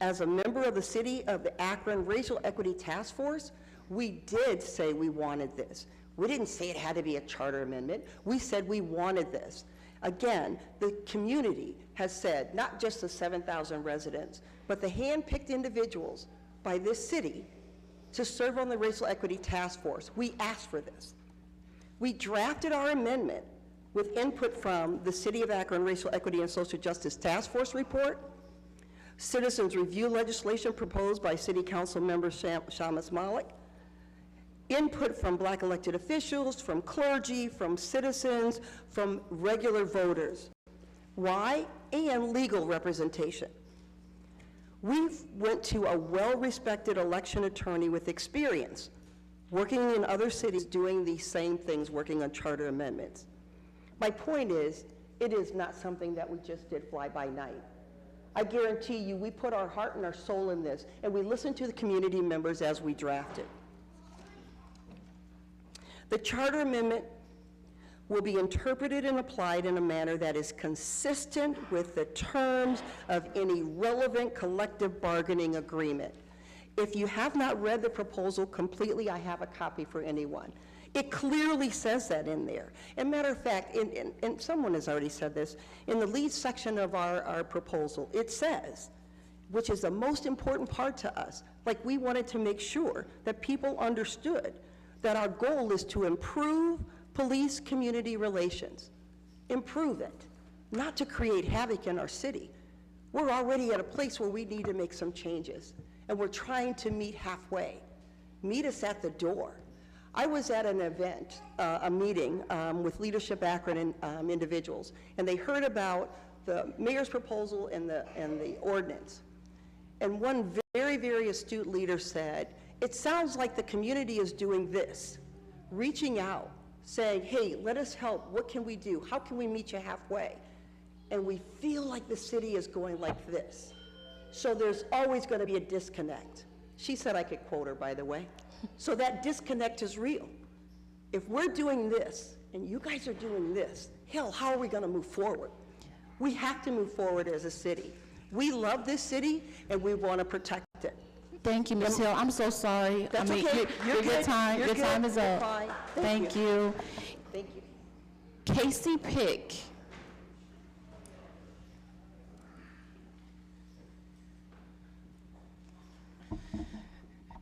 As a member of the City of the Akron Racial Equity Task Force, we did say we wanted this. We didn't say it had to be a charter amendment. We said we wanted this. Again, the community has said, not just the 7,000 residents, but the hand-picked individuals by this city to serve on the Racial Equity Task Force. We asked for this. We drafted our amendment with input from the City of Akron Racial Equity and Social Justice Task Force report, citizens review legislation proposed by City Council member Shamus Malik, input from Black elected officials, from clergy, from citizens, from regular voters. Why? And legal representation. We went to a well-respected election attorney with experience, working in other cities doing these same things, working on charter amendments. My point is, it is not something that we just did fly by night. I guarantee you, we put our heart and our soul in this, and we listened to the community members as we drafted. The charter amendment will be interpreted and applied in a manner that is consistent with the terms of any relevant collective bargaining agreement. If you have not read the proposal completely, I have a copy for anyone. It clearly says that in there. And matter of fact, and someone has already said this, in the lead section of our proposal, it says, which is the most important part to us, like we wanted to make sure that people understood that our goal is to improve police-community relations. Improve it, not to create havoc in our city. We're already at a place where we need to make some changes, and we're trying to meet halfway. Meet us at the door. I was at an event, a meeting with Leadership Akron and individuals, and they heard about the mayor's proposal and the ordinance. And one very, very astute leader said, it sounds like the community is doing this, reaching out, saying, hey, let us help, what can we do? How can we meet you halfway? And we feel like the city is going like this. So there's always gonna be a disconnect. She said I could quote her, by the way. So that disconnect is real. If we're doing this, and you guys are doing this, hell, how are we gonna move forward? We have to move forward as a city. We love this city, and we wanna protect it. Thank you, Ms. Hill. I'm so sorry. That's okay. You're your good. time, You're your good. time is You're up. fine. Thank you. Thank you. Casey Pick.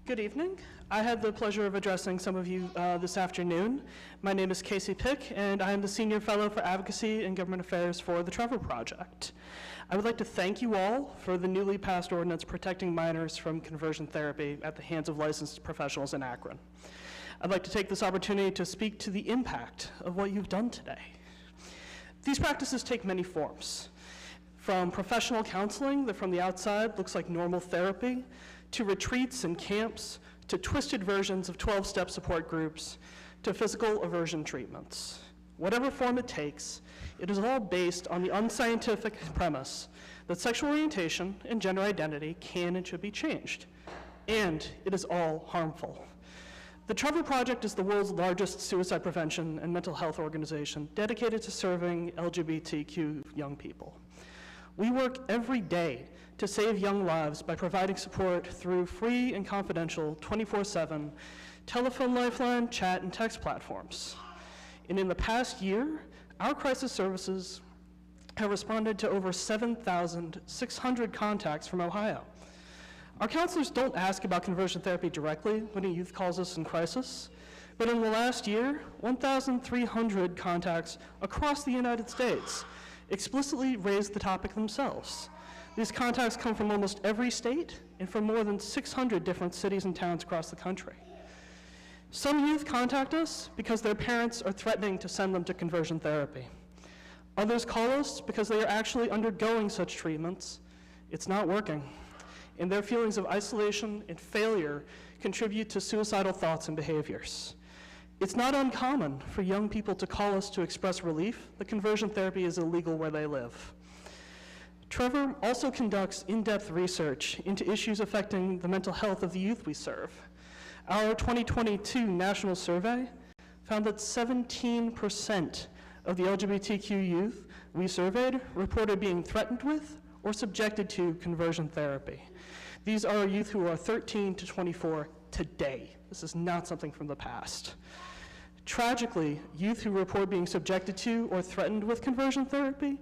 Good evening. I had the pleasure of addressing some of you this afternoon. My name is Casey Pick, and I am the Senior Fellow for Advocacy and Government Affairs for the Trevor Project. I would like to thank you all for the newly passed ordinance protecting minors from conversion therapy at the hands of licensed professionals in Akron. I'd like to take this opportunity to speak to the impact of what you've done today. These practices take many forms, from professional counseling that from the outside looks like normal therapy, to retreats and camps, to twisted versions of 12-step support groups, to physical aversion treatments. Whatever form it takes, it is all based on the unscientific premise that sexual orientation and gender identity can and should be changed, and it is all harmful. The Trevor Project is the world's largest suicide prevention and mental health organization dedicated to serving LGBTQ young people. We work every day to save young lives by providing support through free and confidential 24/7 telephone lifeline, chat, and text platforms. And in the past year, our crisis services have responded to over 7,600 contacts from Ohio. Our counselors don't ask about conversion therapy directly when a youth calls us in crisis, but in the last year, 1,300 contacts across the United States explicitly raised the topic themselves. These contacts come from almost every state and from more than 600 different cities and towns across the country. Some youth contact us because their parents are threatening to send them to conversion therapy. Others call us because they are actually undergoing such treatments. It's not working. And their feelings of isolation and failure contribute to suicidal thoughts and behaviors. It's not uncommon for young people to call us to express relief that conversion therapy is illegal where they live. Trevor also conducts in-depth research into issues affecting the mental health of the youth we serve. Our 2022 national survey found that 17% of the LGBTQ youth we surveyed reported being threatened with or subjected to conversion therapy. These are youth who are 13 to 24 today. This is not something from the past. Tragically, youth who report being subjected to or threatened with conversion therapy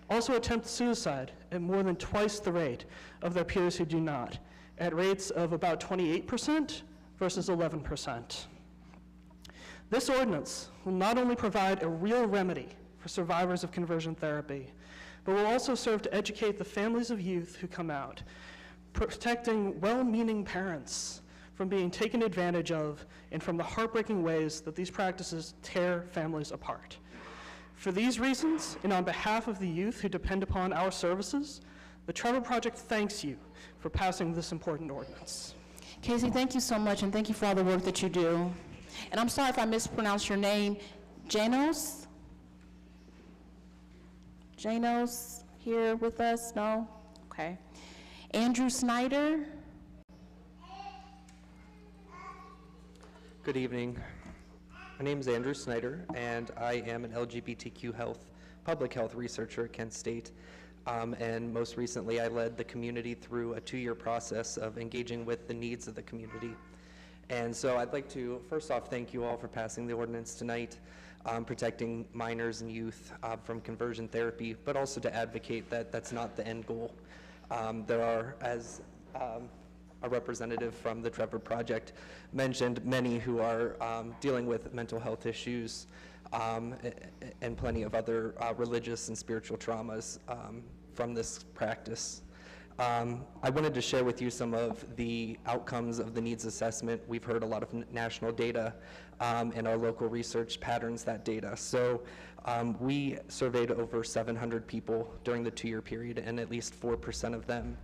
also attempt suicide at more than twice the rate of their peers who do not, at rates of about 28% versus 11%. This ordinance will not only provide a real remedy for survivors of conversion therapy, but will also serve to educate the families of youth who come out, protecting well-meaning parents from being taken advantage of and from the heartbreaking ways that these practices tear families apart. For these reasons, and on behalf of the youth who depend upon our services, the Trevor Project thanks you for passing this important ordinance. Casey, thank you so much, and thank you for all the work that you do. And I'm sorry if I mispronounced your name. Janos? Janos here with us? No? Okay. Andrew Snyder? Good evening. My name is Andrew Snyder, and I am an LGBTQ public health researcher at Kent State. And most recently, I led the community through a 2-year process of engaging with the needs of the community. And so I'd like to, first off, thank you all for passing the ordinance tonight, protecting minors and youth from conversion therapy, but also to advocate that that's not the end goal. There are, as a representative from the Trevor Project mentioned, many who are dealing with mental health issues and plenty of other religious and spiritual traumas from this practice. I wanted to share with you some of the outcomes of the needs assessment. We've heard a lot of national data, and our local research patterns that data. So we surveyed over 700 people during the 2-year period, and at least 4% of them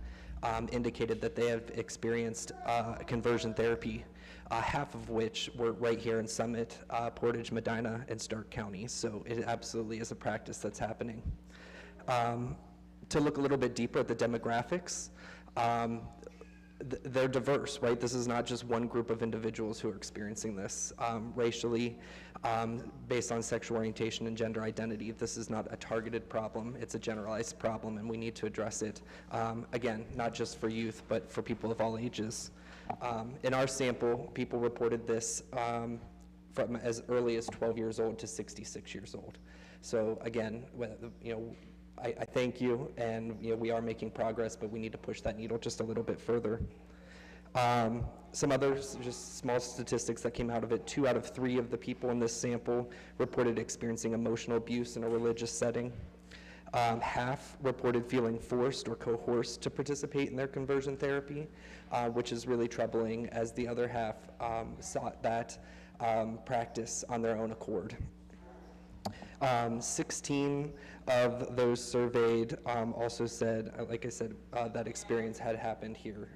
indicated that they have experienced conversion therapy, half of which were right here in Summit, Portage, Medina, and Stark counties. So it absolutely is a practice that's happening. To look a little bit deeper at the demographics, they're diverse, right? This is not just one group of individuals who are experiencing this. Racially, based on sexual orientation and gender identity, this is not a targeted problem, it's a generalized problem, and we need to address it, again, not just for youth, but for people of all ages. In our sample, people reported this from as early as 12 years old to 66 years old. So again, I thank you, and we are making progress, but we need to push that needle just a little bit further. Some others, just small statistics that came out of it, 2 out of 3 of the people in this sample reported experiencing emotional abuse in a religious setting. Half reported feeling forced or coerced to participate in their conversion therapy, which is really troubling, as the other half sought that practice on their own accord. 16 of those surveyed also said, like I said, that experience had happened here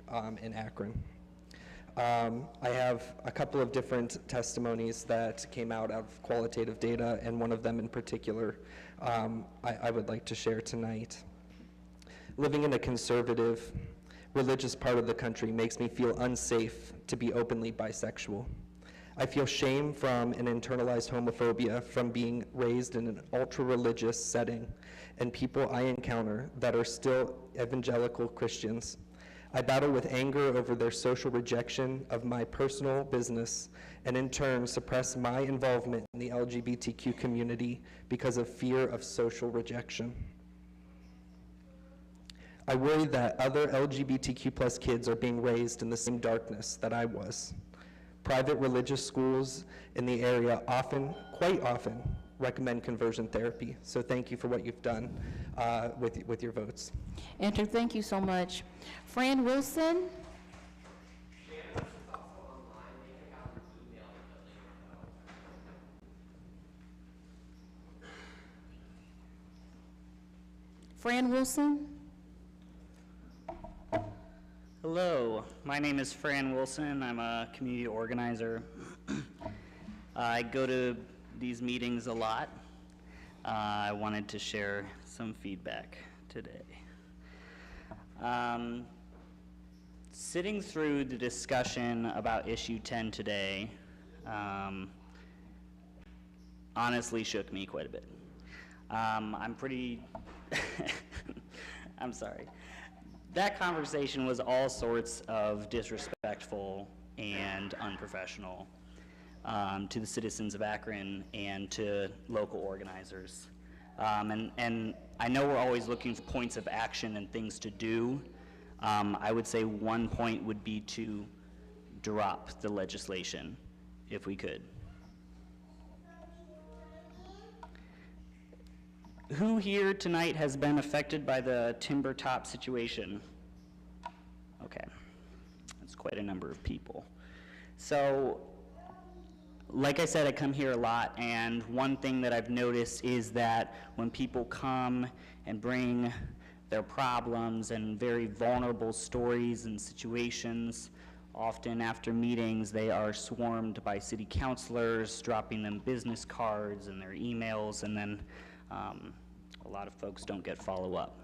in Akron. I have a couple of different testimonies that came out of qualitative data, and one of them in particular I would like to share tonight. Living in a conservative, religious part of the country makes me feel unsafe to be openly bisexual. I feel shame from an internalized homophobia from being raised in an ultra-religious setting and people I encounter that are still evangelical Christians. I battle with anger over their social rejection of my personal business and in turn suppress my involvement in the LGBTQ community because of fear of social rejection. I worry that other LGBTQ+ kids are being raised in the same darkness that I was. Private religious schools in the area quite often, recommend conversion therapy. So thank you for what you've done with your votes. Enter, thank you so much. Fran Wilson? Fran Wilson? Hello, my name is Fran Wilson. I'm a community organizer. I go to these meetings a lot. I wanted to share some feedback today. Sitting through the discussion about issue 10 today honestly shook me quite a bit. I'm pretty, I'm sorry. That conversation was all sorts of disrespectful and unprofessional to the citizens of Akron and to local organizers. And I know we're always looking for points of action and things to do. I would say one point would be to drop the legislation, if we could. Who here tonight has been affected by the timber top situation? Okay, that's quite a number of people. So, like I said, I come here a lot, and one thing that I've noticed is that when people come and bring their problems and very vulnerable stories and situations, often after meetings they are swarmed by city councilors, dropping them business cards and their emails, and then a lot of folks don't get follow-up.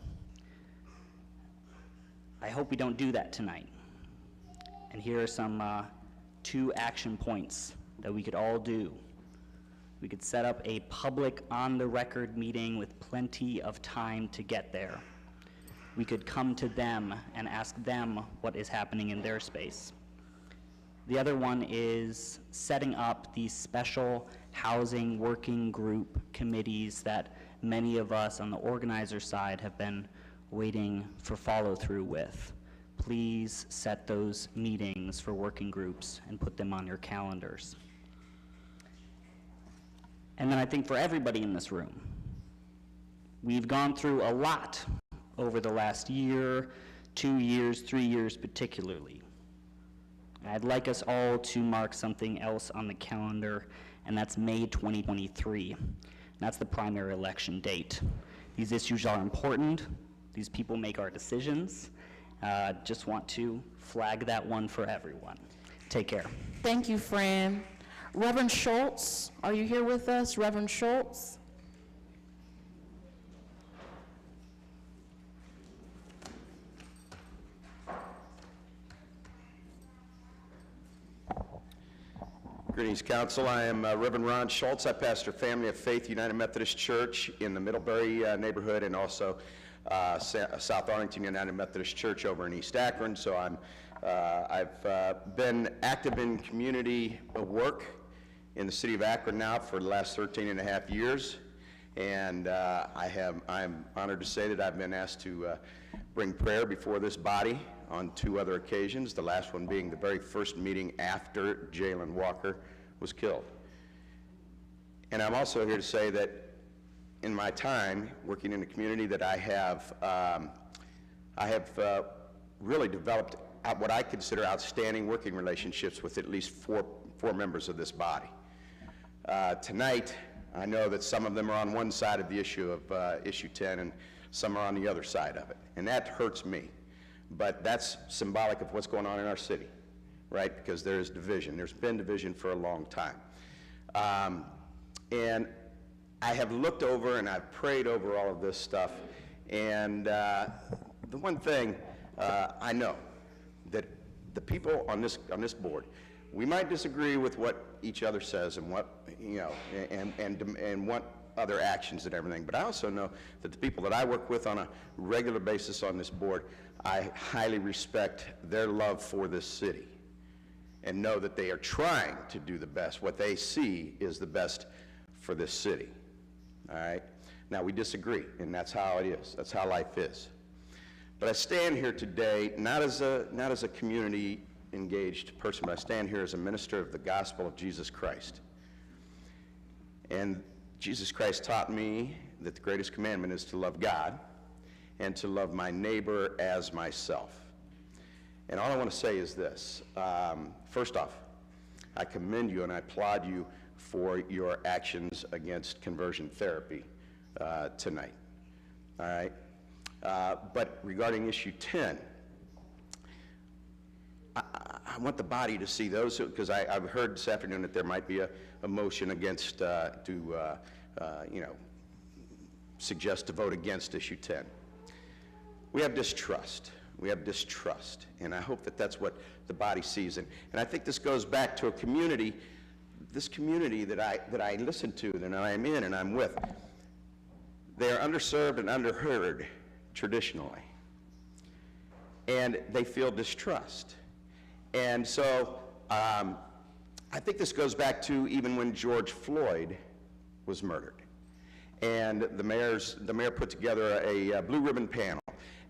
I hope we don't do that tonight. And here are some 2 action points that we could all do. We could set up a public on-the-record meeting with plenty of time to get there. We could come to them and ask them what is happening in their space. The other one is setting up these special housing working group committees that many of us on the organizer side have been waiting for follow-through with. Please set those meetings for working groups and put them on your calendars. And then I think for everybody in this room, we've gone through a lot over the last year, 2 years, 3 years particularly. I'd like us all to mark something else on the calendar, and that's May 2023. That's the primary election date. These issues are important. These people make our decisions. Just want to flag that one for everyone. Take care. Thank you, Fran. Reverend Schultz, are you here with us? Reverend Schultz? Greetings, Council. I am Reverend Ron Schultz. I pastor Family of Faith United Methodist Church in the Middlebury neighborhood, and also South Arlington United Methodist Church over in East Akron. So I've been active in community work in the city of Akron now for the last 13 and a half years, and I'm honored to say that I've been asked to bring prayer before this body on 2 other occasions, the last one being the very first meeting after Jalen Walker was killed. And I'm also here to say that in my time working in the community that I have really developed what I consider outstanding working relationships with at least four members of this body. Tonight, I know that some of them are on one side of the issue of issue 10 and some are on the other side of it, and that hurts me. But that's symbolic of what's going on in our city, right? Because there is division. There's been division for a long time. And I have looked over and I've prayed over all of this stuff, and the one thing I know that the people on this board, we might disagree with what each other says and what, you know, and what other actions and everything, but I also know that the people that I work with on a regular basis on this board, I highly respect their love for this city and know that they are trying to do the best. What they see is the best for this city, all right? Now, we disagree, and that's how it is. That's how life is. But I stand here today not as a community-engaged person, but I stand here as a minister of the gospel of Jesus Christ. And Jesus Christ taught me that the greatest commandment is to love God and to love my neighbor as myself. And all I want to say is this. First off, I commend you and I applaud you for your actions against conversion therapy tonight. All right? But regarding issue 10, I want the body to see those, because I've heard this afternoon that there might be a motion against, suggest to vote against issue 10. We have distrust. We have distrust, and I hope that that's what the body sees. And I think this goes back to a community, this community that I listen to, that I am in and I'm with. They are underserved and underheard traditionally, and they feel distrust. And so I think this goes back to even when George Floyd was murdered. And the mayor put together a blue ribbon panel,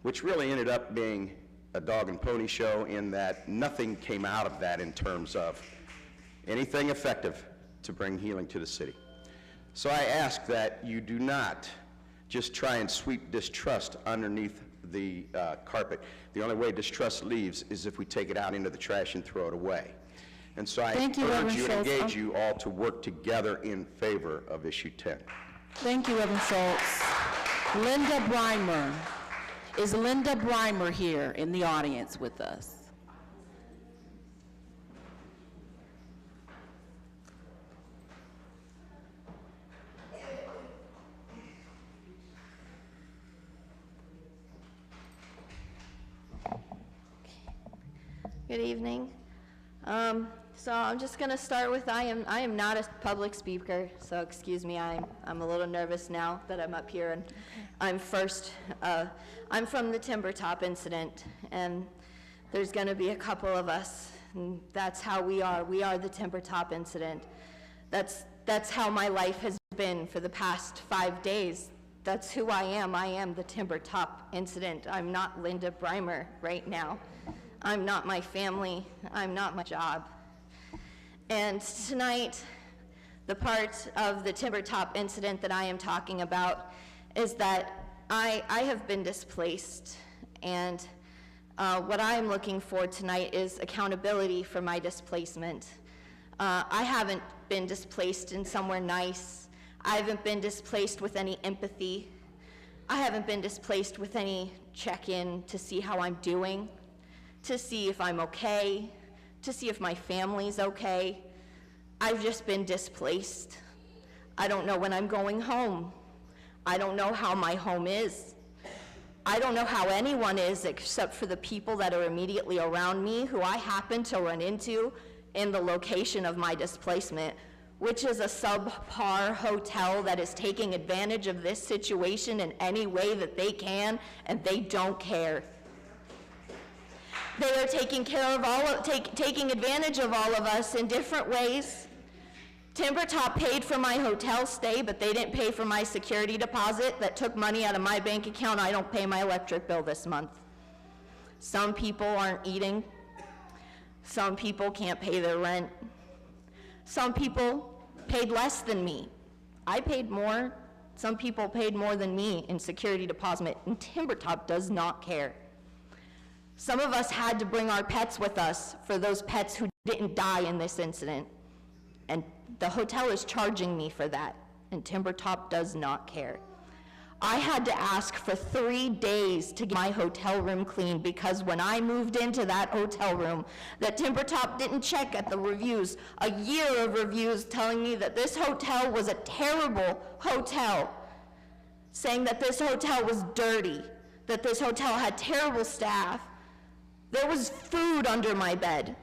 which really ended up being a dog and pony show, in that nothing came out of that in terms of anything effective to bring healing to the city. So I ask that you do not just try and sweep distrust underneath the carpet. The only way distrust leaves is if we take it out into the trash and throw it away. And so I urge you and engage you all to work together in favor of issue 10. Thank you, Reverend Schultz. Linda Breimer. Is Linda Breimer here in the audience with us? Good evening. So I'm just going to start with I am not a public speaker, so excuse me. I'm a little nervous now that I'm up here, and I'm first. I'm from the Timber Top incident, and there's going to be a couple of us, and that's how we are. We are the Timber Top incident. That's how my life has been for the past 5 days. That's who I am. I am the Timber Top incident. I'm not Linda Breimer right now. I'm not my family. I'm not my job. And tonight, the part of the Timber Top incident that I am talking about is that I have been displaced, and what I'm looking for tonight is accountability for my displacement. I haven't been displaced in somewhere nice. I haven't been displaced with any empathy. I haven't been displaced with any check-in to see how I'm doing, to see if I'm okay, to see if my family's okay. I've just been displaced. I don't know when I'm going home. I don't know how my home is. I don't know how anyone is except for the people that are immediately around me, who I happen to run into in the location of my displacement, which is a subpar hotel that is taking advantage of this situation in any way that they can, and they don't care. They are taking advantage of all of us in different ways. Timber Top paid for my hotel stay, but they didn't pay for my security deposit that took money out of my bank account. I don't pay my electric bill this month. Some people aren't eating. Some people can't pay their rent. Some people paid less than me. I paid more. Some people paid more than me in security deposit, and Timber Top does not care. Some of us had to bring our pets with us for those pets who didn't die in this incident. And the hotel is charging me for that, and Timber Top does not care. I had to ask for 3 days to get my hotel room cleaned, because when I moved into that hotel room, that Timber Top didn't check at the reviews. A year of reviews telling me that this hotel was a terrible hotel, saying that this hotel was dirty, that this hotel had terrible staff. There was food under my bed.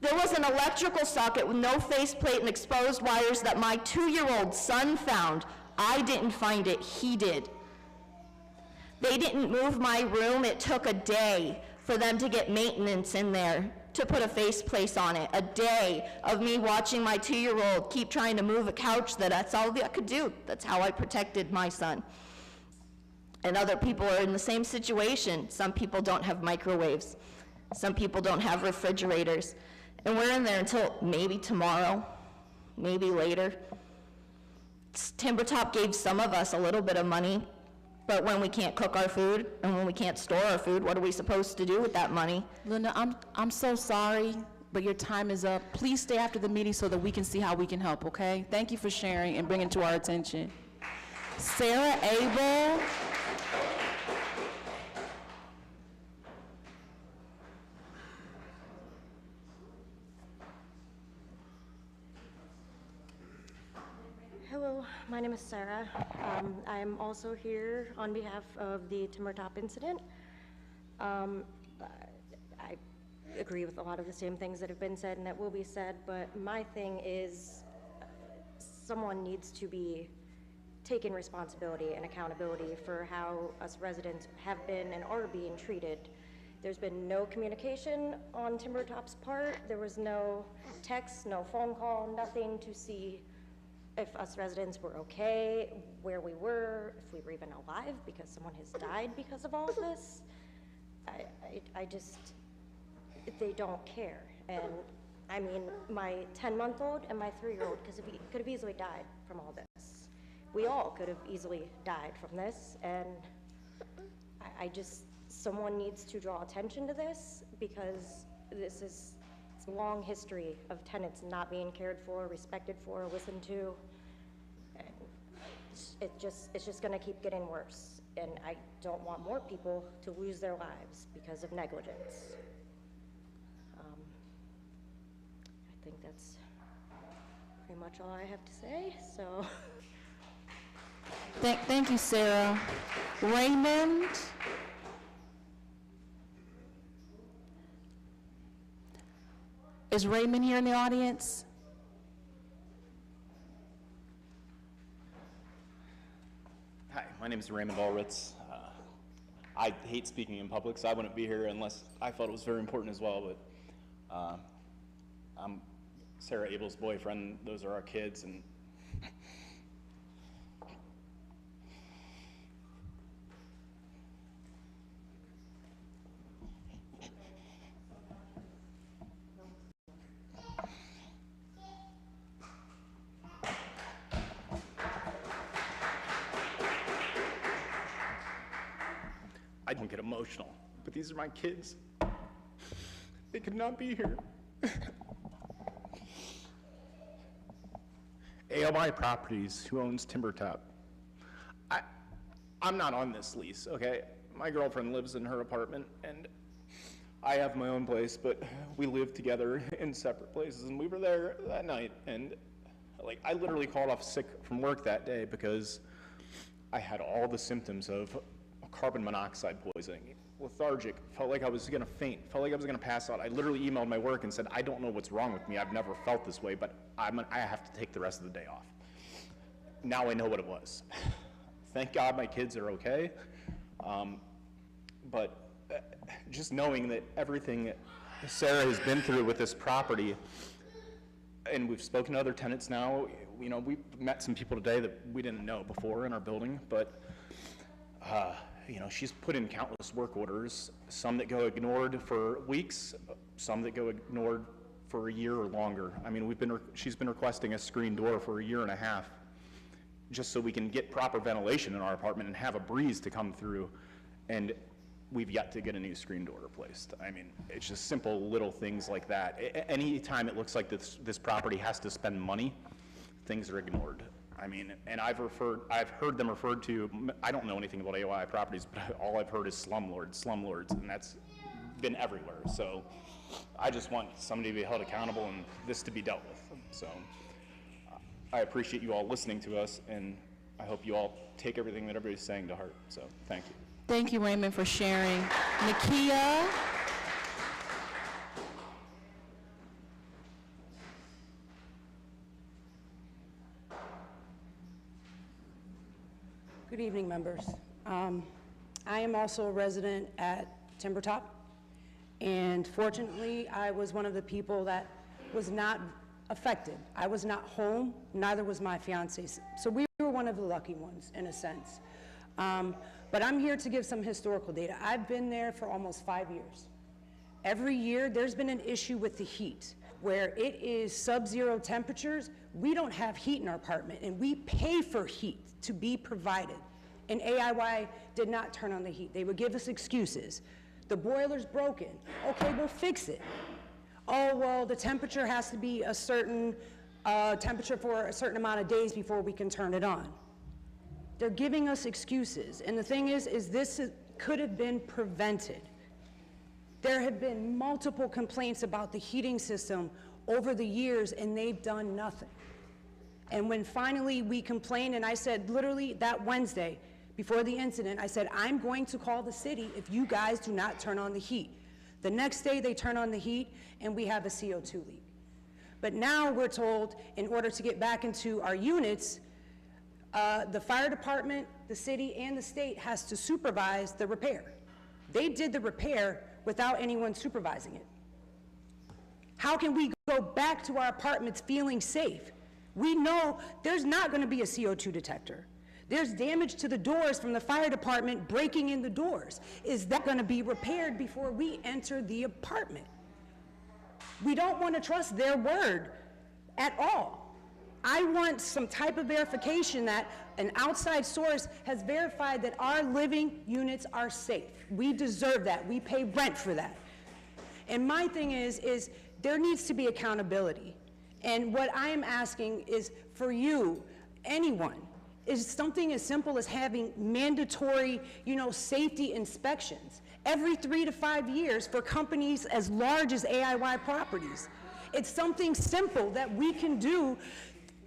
There was an electrical socket with no faceplate and exposed wires that my 2-year-old son found. I didn't find it, he did. They didn't move my room. It took a day for them to get maintenance in there to put a faceplate on it. A day of me watching my 2-year-old keep trying to move a couch. That's all I could do. That's how I protected my son. And other people are in the same situation. Some people don't have microwaves. Some people don't have refrigerators. And we're in there until maybe tomorrow, maybe later. Timber Top gave some of us a little bit of money, but when we can't cook our food and when we can't store our food, what are we supposed to do with that money? Linda, I'm so sorry, but your time is up. Please stay after the meeting so that we can see how we can help, okay? Thank you for sharing and bringing to our attention. Sarah Abel. Hello, my name is Sarah. I am also here on behalf of the Timber Top incident. I agree with a lot of the same things that have been said and that will be said, but my thing is someone needs to be taking responsibility and accountability for how us residents have been and are being treated. There's been no communication on Timber Top's part. There was no text, no phone call, nothing to see if us residents were okay, where we were, if we were even alive because someone has died because of all of this. I just, they don't care. And I mean, my 10-month-old and my 3-year-old could have easily died from all this. We all could have easily died from this, and I just, someone needs to draw attention to this because this is it's a long history of tenants not being cared for, respected for, listened to. And it's just gonna keep getting worse. And I don't want more people to lose their lives because of negligence. I think that's pretty much all I have to say, so. Thank you, Sarah. Raymond? Is Raymond here in the audience? Hi, my name is Raymond Allritz. I hate speaking in public, so I wouldn't be here unless I felt it was very important as well, but I'm Sarah Abel's boyfriend. Those are our kids, and I don't get emotional, but these are my kids. They could not be here. ALI Properties, who owns Timber Top. I'm not on this lease, okay? My girlfriend lives in her apartment, and I have my own place, but we live together in separate places, and we were there that night, and like, I literally called off sick from work that day because I had all the symptoms of carbon monoxide poisoning, lethargic, felt like I was gonna faint, felt like I was gonna pass out. I literally emailed my work and said, I don't know what's wrong with me. I've never felt this way, but I have to take the rest of the day off. Now I know what it was. Thank God my kids are okay. But just knowing that everything Sarah has been through with this property, and we've spoken to other tenants now, you know, we've met some people today that we didn't know before in our building, but you know, she's put in countless work orders, some that go ignored for weeks, some that go ignored for a year or longer. I mean, she's been requesting a screen door for a year and a half just so we can get proper ventilation in our apartment and have a breeze to come through, and we've yet to get a new screen door replaced. I mean, it's just simple little things like that. Anytime it looks like this property has to spend money, things are ignored. I mean, and I've heard them referred to, I don't know anything about AOI Properties, but all I've heard is slumlords, and that's been everywhere. So I just want somebody to be held accountable and this to be dealt with. So I appreciate you all listening to us, and I hope you all take everything that everybody's saying to heart. So thank you. Thank you, Raymond, for sharing. Nakia? Good evening, members. I am also a resident at Timber Top, and fortunately, I was one of the people that was not affected. I was not home, neither was my fiance, so we were one of the lucky ones, in a sense. But I'm here to give some historical data. I've been there for almost 5 years. Every year, there's been an issue with the heat. where it is sub-zero temperatures, we don't have heat in our apartment, and we pay for heat to be provided. And AIY did not turn on the heat. They would give us excuses. The boiler's broken. Okay, we'll fix it. Oh, well, the temperature has to be a certain temperature for a certain amount of days before we can turn it on. They're giving us excuses. And the thing is this could have been prevented. There have been multiple complaints about the heating system over the years, and they've done nothing. And when finally we complained, and I said literally that Wednesday before the incident, I said, I'm going to call the city if you guys do not turn on the heat. The next day they turn on the heat and we have a CO2 leak. But now we're told in order to get back into our units, the fire department, the city, and the state has to supervise the repair. They did the repair without anyone supervising it. How can we go back to our apartments feeling safe? We know there's not going to be a CO2 detector. There's damage to the doors from the fire department breaking in the doors. Is that going to be repaired before we enter the apartment? We don't want to trust their word at all. I want some type of verification that an outside source has verified that our living units are safe. We deserve that. We pay rent for that. And my thing is there needs to be accountability. And what I am asking is for you, anyone, is something as simple as having mandatory, safety inspections every 3 to 5 years for companies as large as AIY Properties. It's something simple that we can do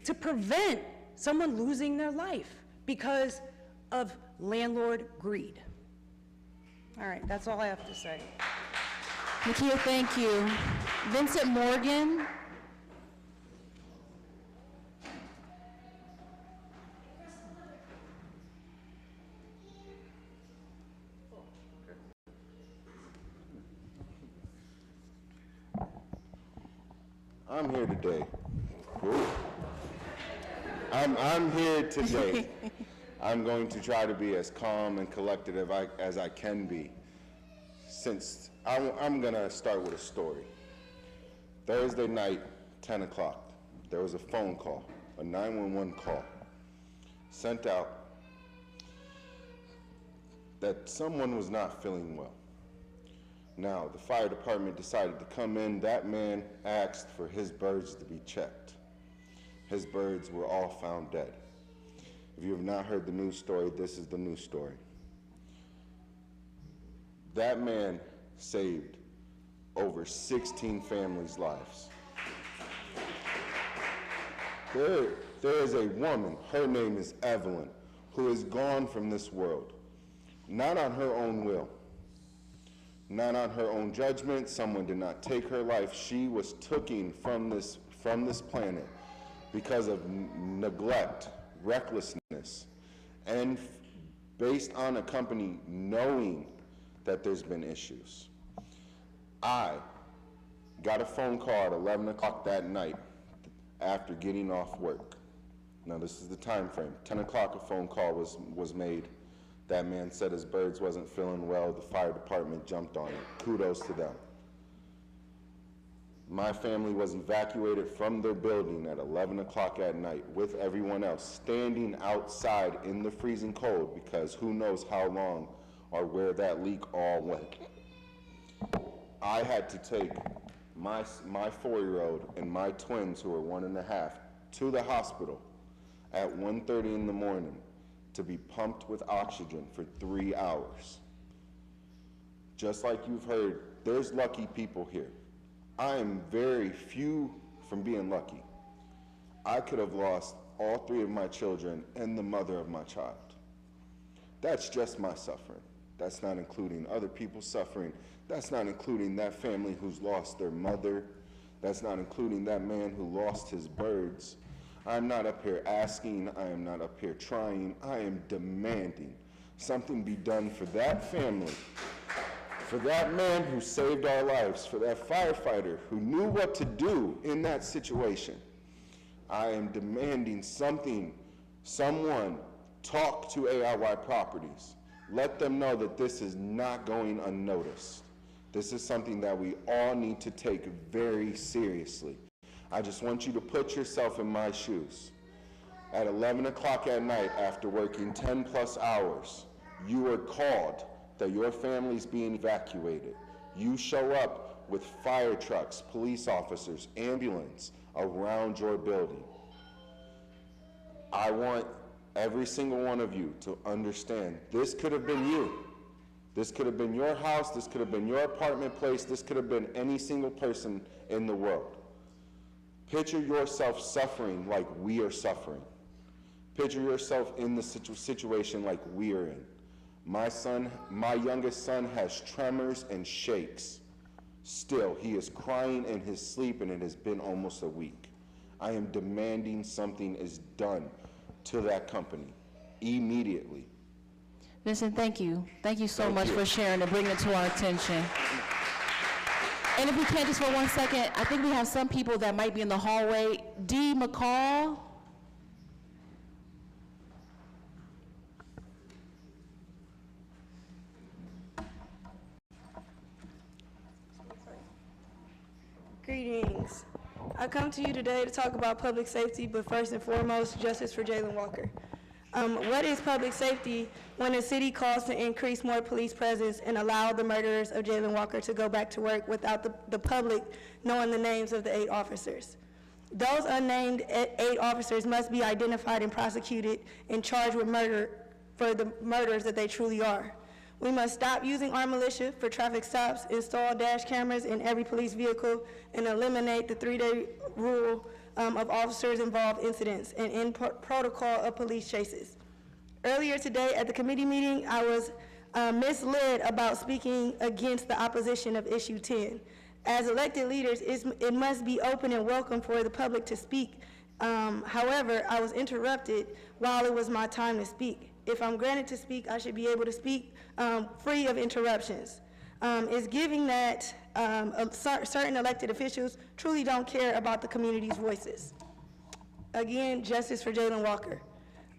to prevent someone losing their life because of landlord greed. All right, that's all I have to say. Nakia, thank you. Vincent Morgan. I'm here today. I'm here today. I'm going to try to be as calm and collected as I can be. Since I'm going to start with a story. Thursday night, 10 o'clock, there was a phone call, a 911 call, sent out that someone was not feeling well. Now, the fire department decided to come in. That man asked for his birds to be checked. His birds were all found dead. If you have not heard the news story, this is the news story. That man saved over 16 families' lives. There is a woman, her name is Evelyn, who is gone from this world, not on her own will. Not on her own judgment. Someone did not take her life. She was taken from this planet because of neglect, recklessness, and based on a company knowing that there's been issues. I got a phone call at 11 o'clock that night after getting off work. Now this is the time frame. 10 o'clock a phone call was made. That man said his birds wasn't feeling well. The fire department jumped on it. Kudos to them. My family was evacuated from their building at 11 o'clock at night with everyone else, standing outside in the freezing cold because who knows how long or where that leak all went. I had to take my 4-year-old and my twins, who are 1.5, to the hospital at 1:30 in the morning to be pumped with oxygen for 3 hours. Just like you've heard, there's lucky people here. I am very few from being lucky. I could have lost all 3 of my children and the mother of my child. That's just my suffering. That's not including other people's suffering. That's not including that family who's lost their mother. That's not including that man who lost his birds. I'm not up here asking, I am not up here trying, I am demanding something be done for that family, for that man who saved our lives, for that firefighter who knew what to do in that situation. I am demanding something, someone talk to AIY Properties. Let them know that this is not going unnoticed. This is something that we all need to take very seriously. I just want you to put yourself in my shoes. At 11 o'clock at night, after working 10 plus hours, you are called that your family's being evacuated. You show up with fire trucks, police officers, ambulance around your building. I want every single one of you to understand this could have been you. This could have been your house, this could have been your apartment place, this could have been any single person in the world. Picture yourself suffering like we are suffering. Picture yourself in the situation like we are in. My youngest son has tremors and shakes. Still, he is crying in his sleep, and it has been almost a week. I am demanding something is done to that company immediately. Vincent, thank you. Thank you so much for sharing and bringing it to our attention. And if we can, just for 1 second, I think we have some people that might be in the hallway. D. McCall. Greetings. I come to you today to talk about public safety, but first and foremost, justice for Jalen Walker. What is public safety when the city calls to increase more police presence and allow the murderers of Jalen Walker to go back to work without the public knowing the names of the 8 officers? Those unnamed 8 officers must be identified and prosecuted and charged with murder for the murders that they truly are. We must stop using our militia for traffic stops, install dash cameras in every police vehicle, and eliminate the 3-day rule of officers-involved incidents and end protocol of police chases. Earlier today at the committee meeting, I was misled about speaking against the opposition of issue 10. As elected leaders, it must be open and welcome for the public to speak. However, I was interrupted while it was my time to speak. If I'm granted to speak, I should be able to speak free of interruptions. It's giving that certain elected officials truly don't care about the community's voices. Again, justice for Jalen Walker.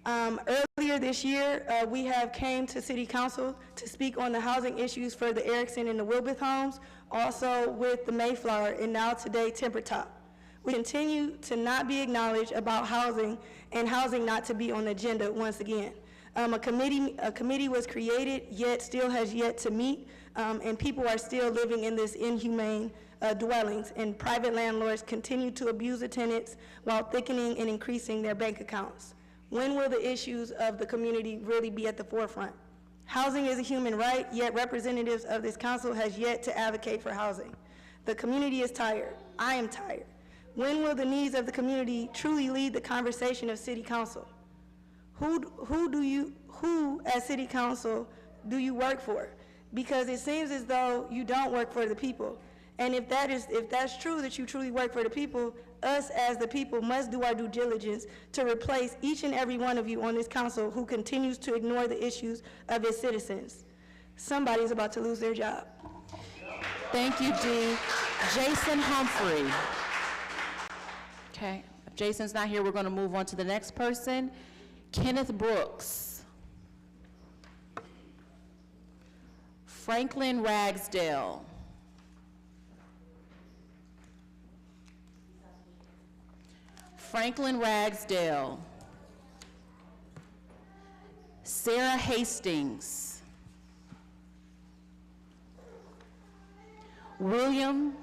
Earlier this year, we have came to City Council to speak on the housing issues for the Erickson and the Wilbeth homes, also with the Mayflower, and now today Temper Top. We continue to not be acknowledged about housing, and housing not to be on the agenda once again. A committee was created, yet still has yet to meet, and people are still living in this inhumane dwellings, and private landlords continue to abuse the tenants while thickening and increasing their bank accounts. When will the issues of the community really be at the forefront? Housing is a human right, yet representatives of this council has yet to advocate for housing. The community is tired. I am tired. When will the needs of the community truly lead the conversation of City Council? Who as City Council do you work for? Because it seems as though you don't work for the people. And if that's true, that you truly work for the people, us as the people must do our due diligence to replace each and every one of you on this council who continues to ignore the issues of its citizens. Somebody's about to lose their job. Thank you, Dee. Jason Humphrey. Okay, if Jason's not here, we're going to move on to the next person. Kenneth Brooks. Franklin Ragsdale. Franklin Ragsdale. Sarah Hastings. William,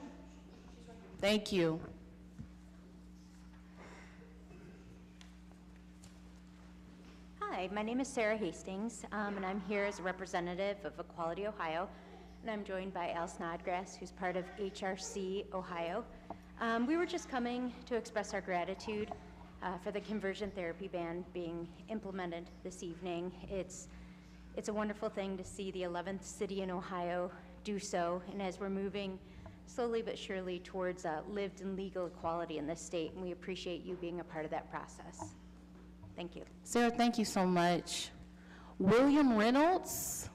thank you. Hi, my name is Sarah Hastings, and I'm here as a representative of Equality Ohio, and I'm joined by Al Snodgrass, who's part of HRC Ohio. We were just coming to express our gratitude for the conversion therapy ban being implemented this evening. It's a wonderful thing to see the 11th city in Ohio do so, and as we're moving slowly but surely towards lived and legal equality in this state, and we appreciate you being a part of that process. Thank you. Sarah, thank you so much. William Reynolds.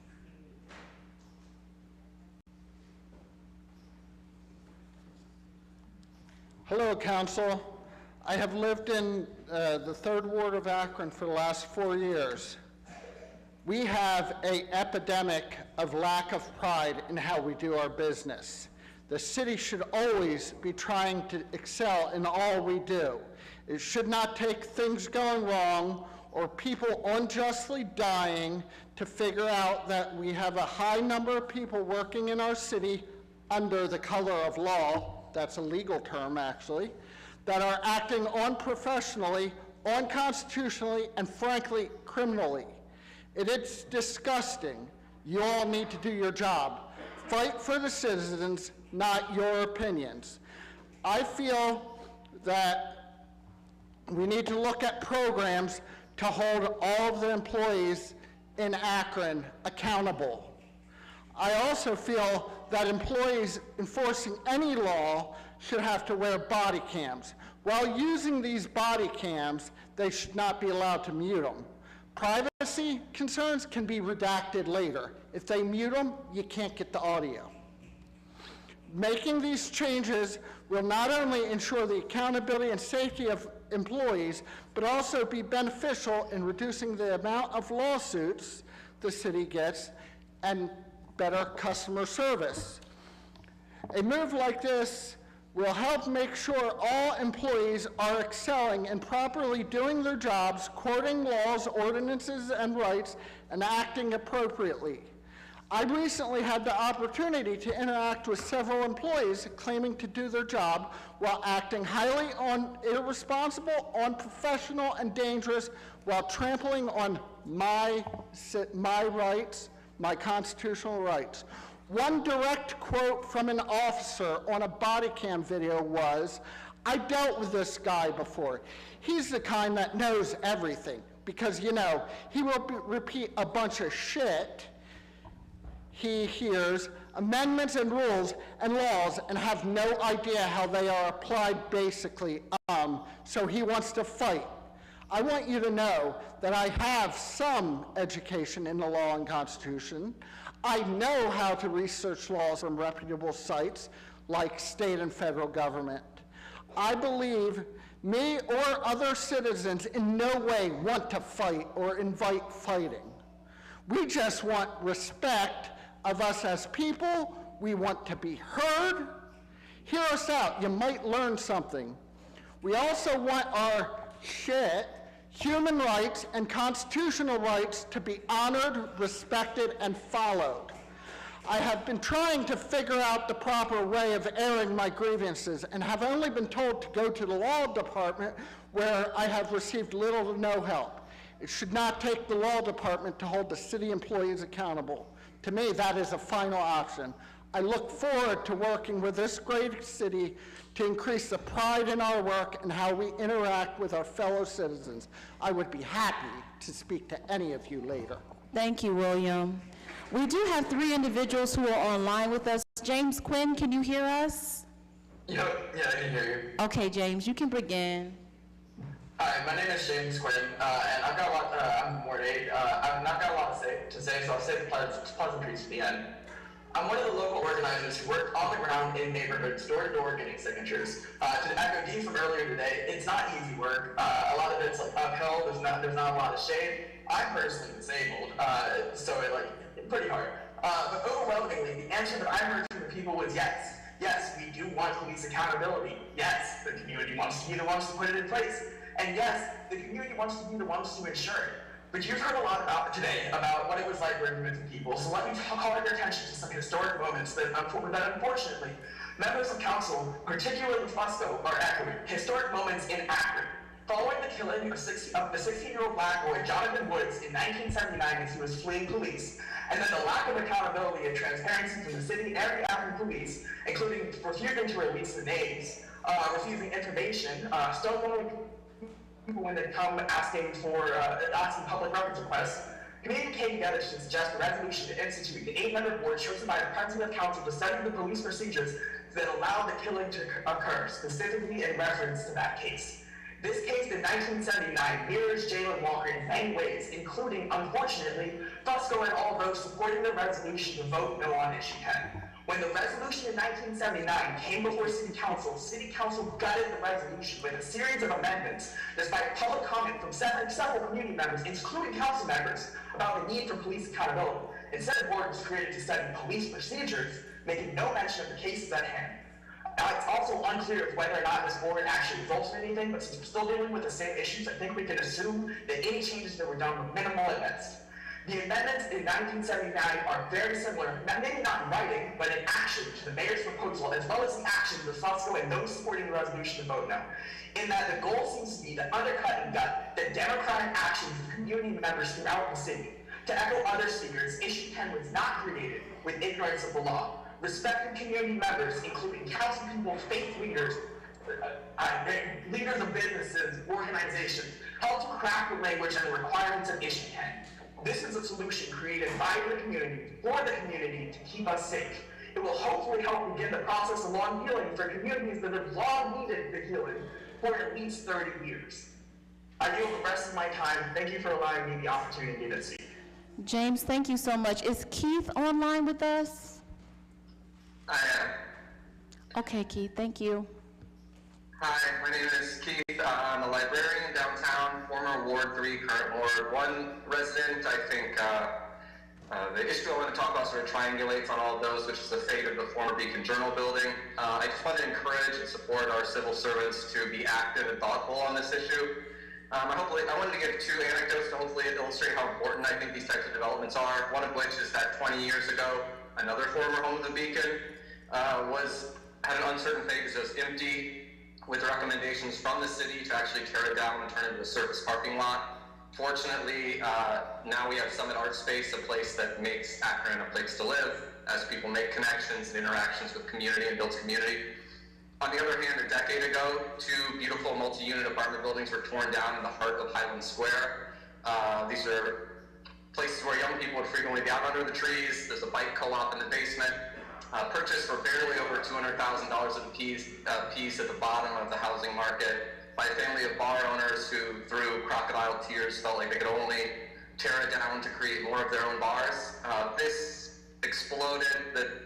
Hello, Council. I have lived in the 3rd Ward of Akron for the last 4 years. We have an epidemic of lack of pride in how we do our business. The city should always be trying to excel in all we do. It should not take things going wrong or people unjustly dying to figure out that we have a high number of people working in our city under the color of law, that's a legal term actually, that are acting unprofessionally, unconstitutionally, and frankly, criminally. It is disgusting. You all need to do your job. Fight for the citizens, not your opinions. I feel that we need to look at programs to hold all of the employees in Akron accountable. I also feel that employees enforcing any law should have to wear body cams. While using these body cams, they should not be allowed to mute them. Privacy concerns can be redacted later. If they mute them, you can't get the audio. Making these changes will not only ensure the accountability and safety of employees, but also be beneficial in reducing the amount of lawsuits the city gets and better customer service. A move like this will help make sure all employees are excelling and properly doing their jobs, quoting laws, ordinances, and rights, and acting appropriately. I recently had the opportunity to interact with several employees claiming to do their job while acting highly irresponsible, unprofessional, and dangerous while trampling on my rights, my constitutional rights. One direct quote from an officer on a body cam video was, "I dealt with this guy before. He's the kind that knows everything because, you know, he will repeat a bunch of shit he hears, amendments and rules and laws, and have no idea how they are applied basically, so he wants to fight." I want you to know that I have some education in the law and Constitution. I know how to research laws from reputable sites like state and federal government. I believe me or other citizens in no way want to fight or invite fighting. We just want respect of us as people. We want to be heard. Hear us out. You might learn something. We also want our human rights and constitutional rights to be honored, respected, and followed. I have been trying to figure out the proper way of airing my grievances and have only been told to go to the law department where I have received little to no help. It should not take the law department to hold the city employees accountable. To me, that is a final option. I look forward to working with this great city to increase the pride in our work and how we interact with our fellow citizens. I would be happy to speak to any of you later. Thank you, William. We do have 3 individuals who are online with us. James Quinn, can you hear us? Yeah, I can hear you. Okay, James, you can begin. Hi, my name is James Quinn, and I've got a lot, I'm Ward 8. I've not got a lot to say, so I'll save the pleasantries to the end. I'm one of the local organizers who work on the ground in neighborhoods, door to door, getting signatures. To echo Dee from earlier today, it's not easy work. A lot of it's like uphill. There's not a lot of shade. I'm personally disabled, so it's pretty hard. But overwhelmingly, the answer that I heard from the people was yes. Yes, we do want police accountability. Yes, the community wants to be the ones to put it in place. And yes, the community wants to be the ones to ensure it. But you've heard a lot today about what it was like working with the people, so let me call your attention to some historic moments that unfortunately, members of council, particularly Fusco, are echoing. Historic moments in Akron. Following the killing of the 16-year-old black boy, Jonathan Woods, in 1979 as he was fleeing police, and then the lack of accountability and transparency from the city and the Akron police, including refusing to release the names, refusing information, stonewalling people when they come asking public records requests, committee came together to suggest a resolution to institute the 8-member board chosen by the president of council to study the police procedures that allowed the killing to occur, specifically in reference to that case. This case in 1979 mirrors Jalen Walker in many ways, including, unfortunately, Fusco and all those supporting the resolution to vote no on issue 10. When the resolution in 1979 came before City Council gutted the resolution with a series of amendments, despite public comment from several community members, including council members, about the need for police accountability. Instead, the board was created to study police procedures, making no mention of the cases at hand. Now, it's also unclear whether or not this board actually results in anything, but since we're still dealing with the same issues, I think we can assume that any changes that were done were minimal at best. The amendments in 1979 are very similar, maybe not in writing, but in action to the mayor's proposal, as well as the actions of Fusco and those supporting the resolution to vote no. In that the goal seems to be to undercut and gut the democratic actions of community members throughout the city. To echo other speakers, Issue 10 was not created with ignorance of the law. Respected community members, including council people, faith leaders, leaders of businesses, organizations, helped to craft the language and the requirements of Issue 10. This is a solution created by the community, for the community, to keep us safe. It will hopefully help begin the process of long healing for communities that have long needed the healing for at least 30 years. I yield the rest of my time. Thank you for allowing me the opportunity to speak. James, thank you so much. Is Keith online with us? I am. Okay, Keith, thank you. Hi, my name is Keith. I'm a librarian downtown, former Ward 3, current Ward 1 resident. I think the issue I want to talk about sort of triangulates on all of those, which is the fate of the former Beacon Journal building. I just want to encourage and support our civil servants to be active and thoughtful on this issue. I wanted to give two anecdotes to hopefully illustrate how important I think these types of developments are. One of which is that 20 years ago, another former home of the Beacon had an uncertain fate because it was empty, with recommendations from the city to actually tear it down and turn it into a surface parking lot. Fortunately, now we have Summit Art Space, a place that makes Akron a place to live as people make connections and interactions with community and builds community. On the other hand, a decade ago, two beautiful multi-unit apartment buildings were torn down in the heart of Highland Square. These are places where young people would frequently be out under the trees. There's a bike co-op in the basement. Purchased for barely over $200,000 a piece at the bottom of the housing market by a family of bar owners who, through crocodile tears, felt like they could only tear it down to create more of their own bars. This exploded the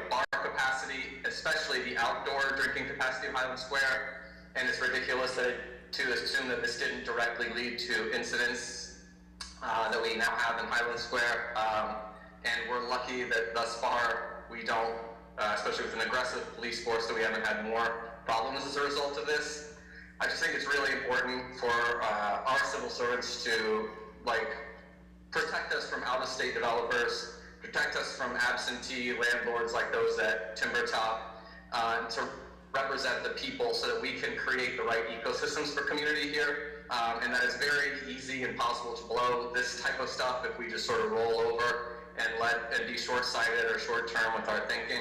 bar capacity, especially the outdoor drinking capacity of Highland Square, and it's ridiculous to assume that this didn't directly lead to incidents that we now have in Highland Square. And we're lucky that thus far we don't, especially with an aggressive police force, that we haven't had more problems as a result of this. I just think it's really important for our civil servants to protect us from out-of-state developers, protect us from absentee landlords like those at Timber Top, to represent the people so that we can create the right ecosystems for community here. And that is very easy and possible to blow this type of stuff if we just sort of roll over and be short-sighted or short-term with our thinking.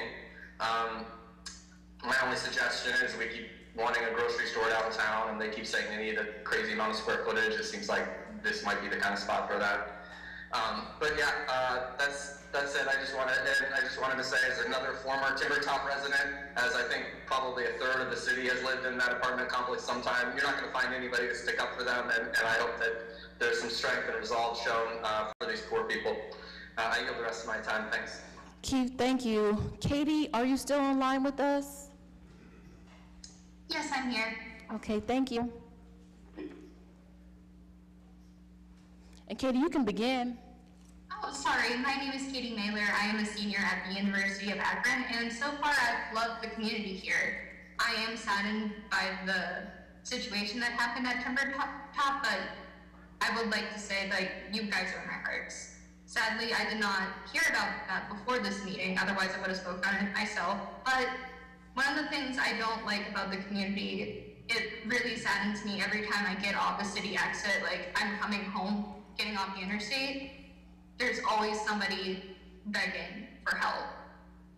My only suggestion is we keep wanting a grocery store downtown, and they keep saying they need a crazy amount of square footage. It seems like this might be the kind of spot for that. But yeah, that's it. I just wanted to say, as another former Timber Top resident, as I think probably a third of the city has lived in that apartment complex sometime, you're not going to find anybody to stick up for them, and I hope that there's some strength and resolve shown for these poor people. I yield the rest of my time. Thanks. Keith, thank you. Katie, are you still online with us? Yes, I'm here. Okay, thank you. And Katie, you can begin. Oh, sorry. My name is Katie Mailer. I am a senior at the University of Akron, and so far I've loved the community here. I am saddened by the situation that happened at Timber Top, but I would like to say, you guys are in my hearts. Sadly, I did not hear about that before this meeting, otherwise I would have spoken on it myself. But one of the things I don't like about the community, it really saddens me every time I get off the city exit, I'm coming home, getting off the interstate, there's always somebody begging for help.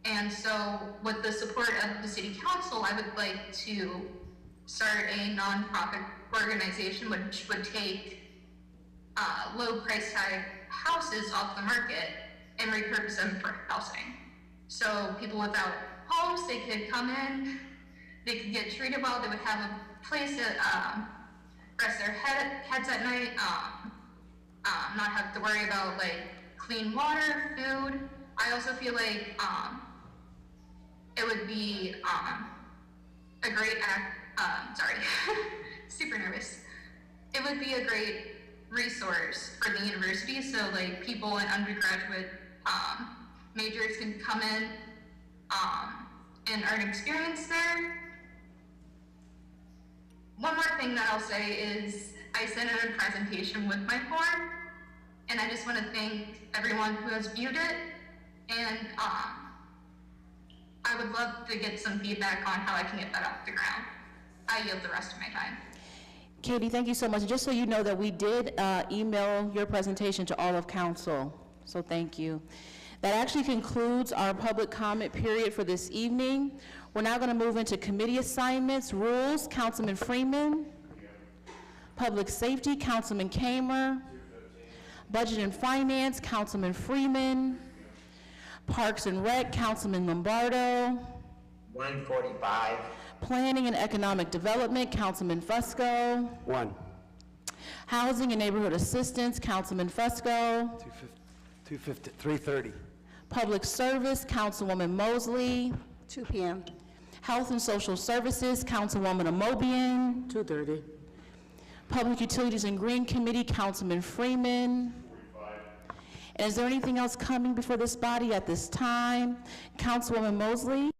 And so with the support of the city council, I would like to start a nonprofit organization which would take low price tag houses off the market and repurpose them for housing. So people without homes, they could come in, they could get treated well, they would have a place to rest their heads at night, not have to worry about clean water, food. I also feel it would be a great sorry, super nervous. It would be a great resource for the university, so like people in undergraduate majors can come in and earn experience there. One more thing that I'll say is I sent in a presentation with my form, and I just want to thank everyone who has viewed it, and I would love to get some feedback on how I can get that off the ground. I yield the rest of my time. Katie, thank you so much. Just so you know that we did email your presentation to all of council, so thank you. That actually concludes our public comment period for this evening. We're now going to move into committee assignments, rules, Councilman Freeman. Public safety, Councilman Kamer. Budget and finance, Councilman Freeman. Parks and Rec, Councilman Lombardo. 145. Planning and Economic Development, Councilman Fusco. 1. Housing and Neighborhood Assistance, Councilman Fusco. 3:30. Public Service, Councilwoman Mosley. 2 p.m. Health and Social Services, Councilwoman Amobian. 2:30. Public Utilities and Green Committee, Councilman Freeman. And is there anything else coming before this body at this time? Councilwoman Mosley.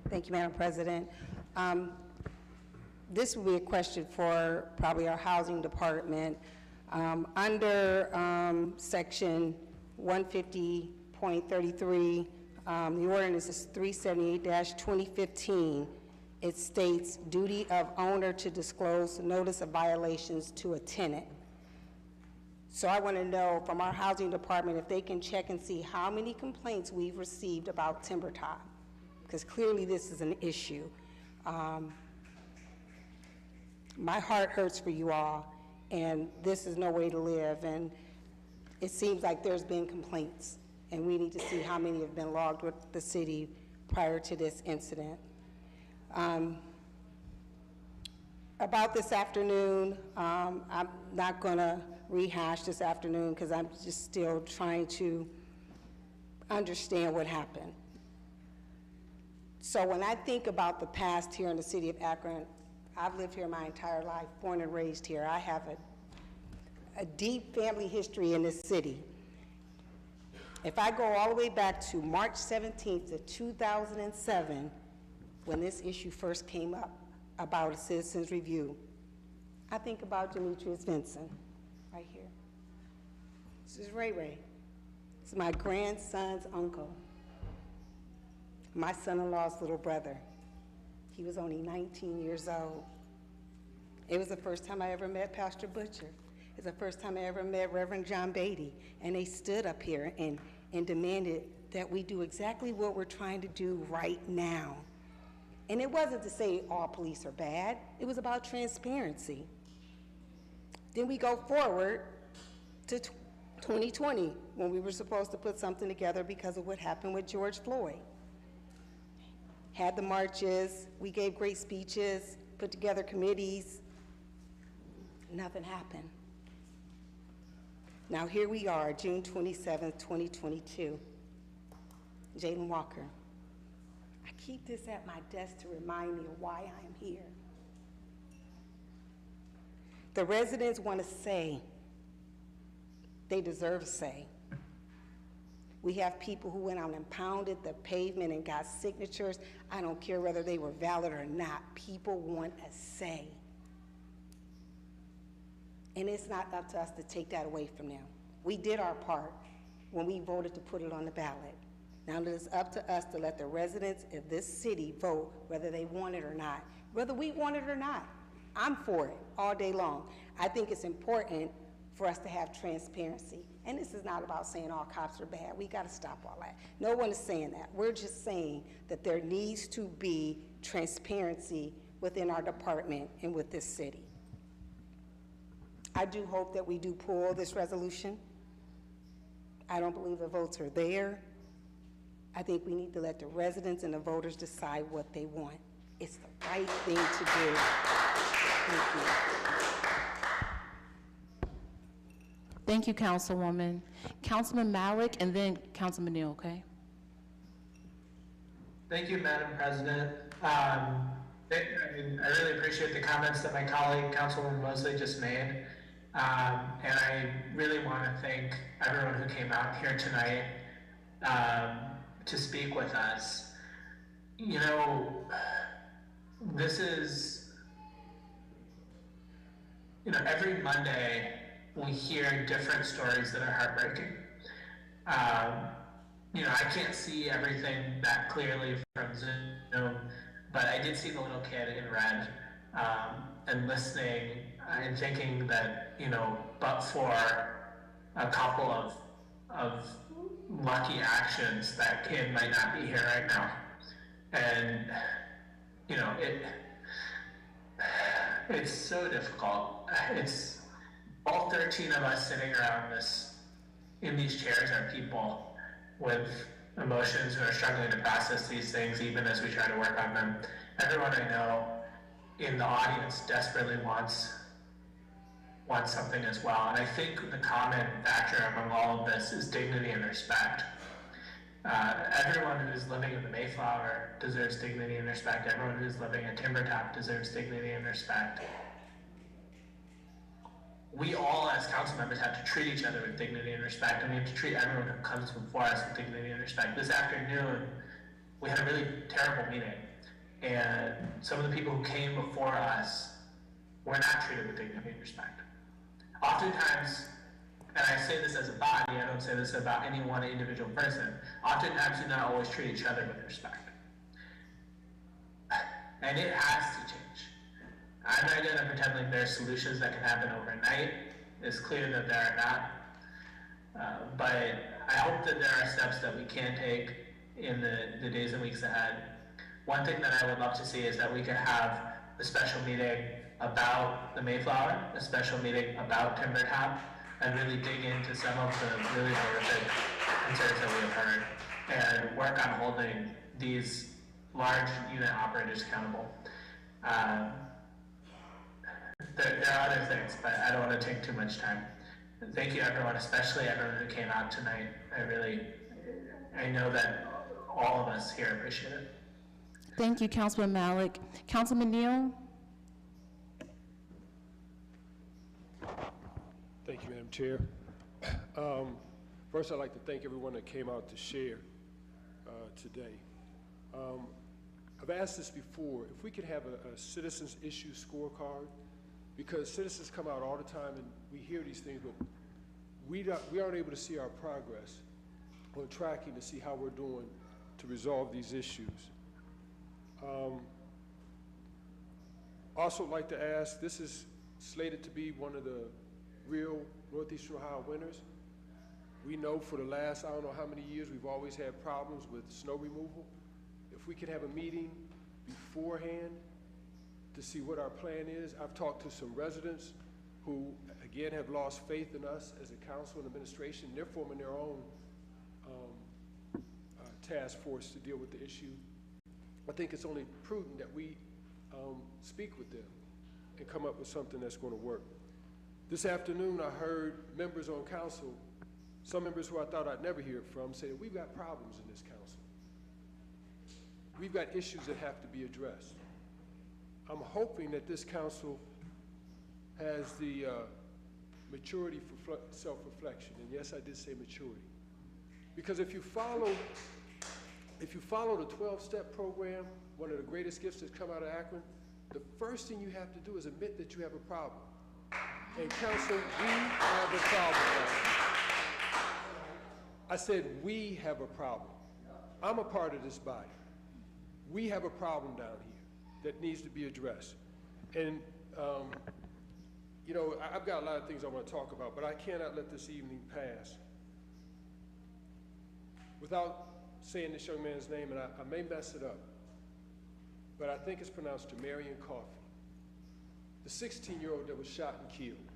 Thank you, Madam President. This will be a question for probably our housing department. Under section 150.33, the ordinance is 378-2015. It states duty of owner to disclose notice of violations to a tenant. So I want to know from our housing department if they can check and see how many complaints we've received about timber top, because clearly this is an issue. My heart hurts for you all, and this is no way to live, and it seems like there's been complaints, and we need to see how many have been logged with the city prior to this incident. About this afternoon, I'm not going to rehash this afternoon because I'm just still trying to understand what happened. So when I think about the past here in the city of Akron, I've lived here my entire life, born and raised here. I have a deep family history in this city. If I go all the way back to March 17th of 2007, when this issue first came up about a citizen's review, I think about Demetrius Vincent, right here. This is Ray Ray. This is my grandson's uncle, my son-in-law's little brother. He was only 19 years old. It was the first time I ever met Pastor Butcher. It was the first time I ever met Reverend John Beatty, and they stood up here and demanded that we do exactly what we're trying to do right now. And it wasn't to say all police are bad, it was about transparency. Then we go forward to 2020, when we were supposed to put something together because of what happened with George Floyd. Had the marches, we gave great speeches, put together committees, nothing happened. Now here we are, June 27th, 2022. Jalen Walker. I keep this at my desk to remind me of why I am here. The residents want to say, they deserve a say. We have people who went out and pounded the pavement and got signatures. I don't care whether they were valid or not. People want a say. And it's not up to us to take that away from them. We did our part when we voted to put it on the ballot. Now it is up to us to let the residents of this city vote whether they want it or not. Whether we want it or not, I'm for it all day long. I think it's important for us to have transparency. And this is not about saying all cops are bad. We got to stop all that. No one is saying that. We're just saying that there needs to be transparency within our department and with this city. I do hope that we do pull this resolution. I don't believe the votes are there. I think we need to let the residents and the voters decide what they want. It's the right thing to do. Thank you. Thank you, Councilwoman. Councilman Malik and then Councilman Neal, okay? Thank you, Madam President. I really appreciate the comments that my colleague, Councilwoman Mosley, just made. And I really want to thank everyone who came out here tonight to speak with us. You know, this is, every Monday we hear different stories that are heartbreaking. I can't see everything that clearly from Zoom, but I did see the little kid in red, and listening and thinking that, but for a couple of lucky actions, that kid might not be here right now. And, it's so difficult. It's all 13 of us sitting around in these chairs are people with emotions who are struggling to process these things even as we try to work on them. Everyone I know in the audience desperately wants something as well. And I think the common factor among all of this is dignity and respect. Everyone who is living in the Mayflower deserves dignity and respect. Everyone who is living in Timbertop deserves dignity and respect. We all, as council members, have to treat each other with dignity and respect, and we have to treat everyone who comes before us with dignity and respect. This afternoon, we had a really terrible meeting, and some of the people who came before us were not treated with dignity and respect. Oftentimes, and I say this as a body, I don't say this about any one individual person, oftentimes we not always treat each other with respect. And it has to change. I'm not going to pretend like there are solutions that can happen overnight. It's clear that there are not. But I hope that there are steps that we can take in the days and weeks ahead. One thing that I would love to see is that we could have a special meeting about the Mayflower, a special meeting about Timbertop, and really dig into some of the really horrific concerns that we have heard and work on holding these large unit operators accountable. There are other things, but I don't want to take too much time. Thank you, everyone, especially everyone who came out tonight. I know that all of us here appreciate it. Thank you, Councilman Malik. Councilman Neal? Thank you, Madam Chair. First, I'd like to thank everyone that came out to share today. I've asked this before, if we could have a citizens issue scorecard, because citizens come out all the time and we hear these things, but we aren't able to see our progress on tracking to see how we're doing to resolve these issues. Also like to ask, this is slated to be one of the real Northeast Ohio winners. We know for the last, I don't know how many years, we've always had problems with snow removal. If we could have a meeting beforehand to see what our plan is. I've talked to some residents who, again, have lost faith in us as a council and administration. They're forming their own task force to deal with the issue. I think it's only prudent that we speak with them and come up with something that's going to work. This afternoon, I heard members on council, some members who I thought I'd never hear from, say that we've got problems in this council. We've got issues that have to be addressed. I'm hoping that this council has the maturity for self-reflection, and yes, I did say maturity. Because if you follow the 12-step program, one of the greatest gifts that's come out of Akron, the first thing you have to do is admit that you have a problem. And council, we have a problem now. I said we have a problem. I'm a part of this body. We have a problem down here that needs to be addressed. And, I've got a lot of things I want to talk about, but I cannot let this evening pass without saying this young man's name, and I may mess it up, but I think it's pronounced Jamarian Coffey, the 16-year-old that was shot and killed.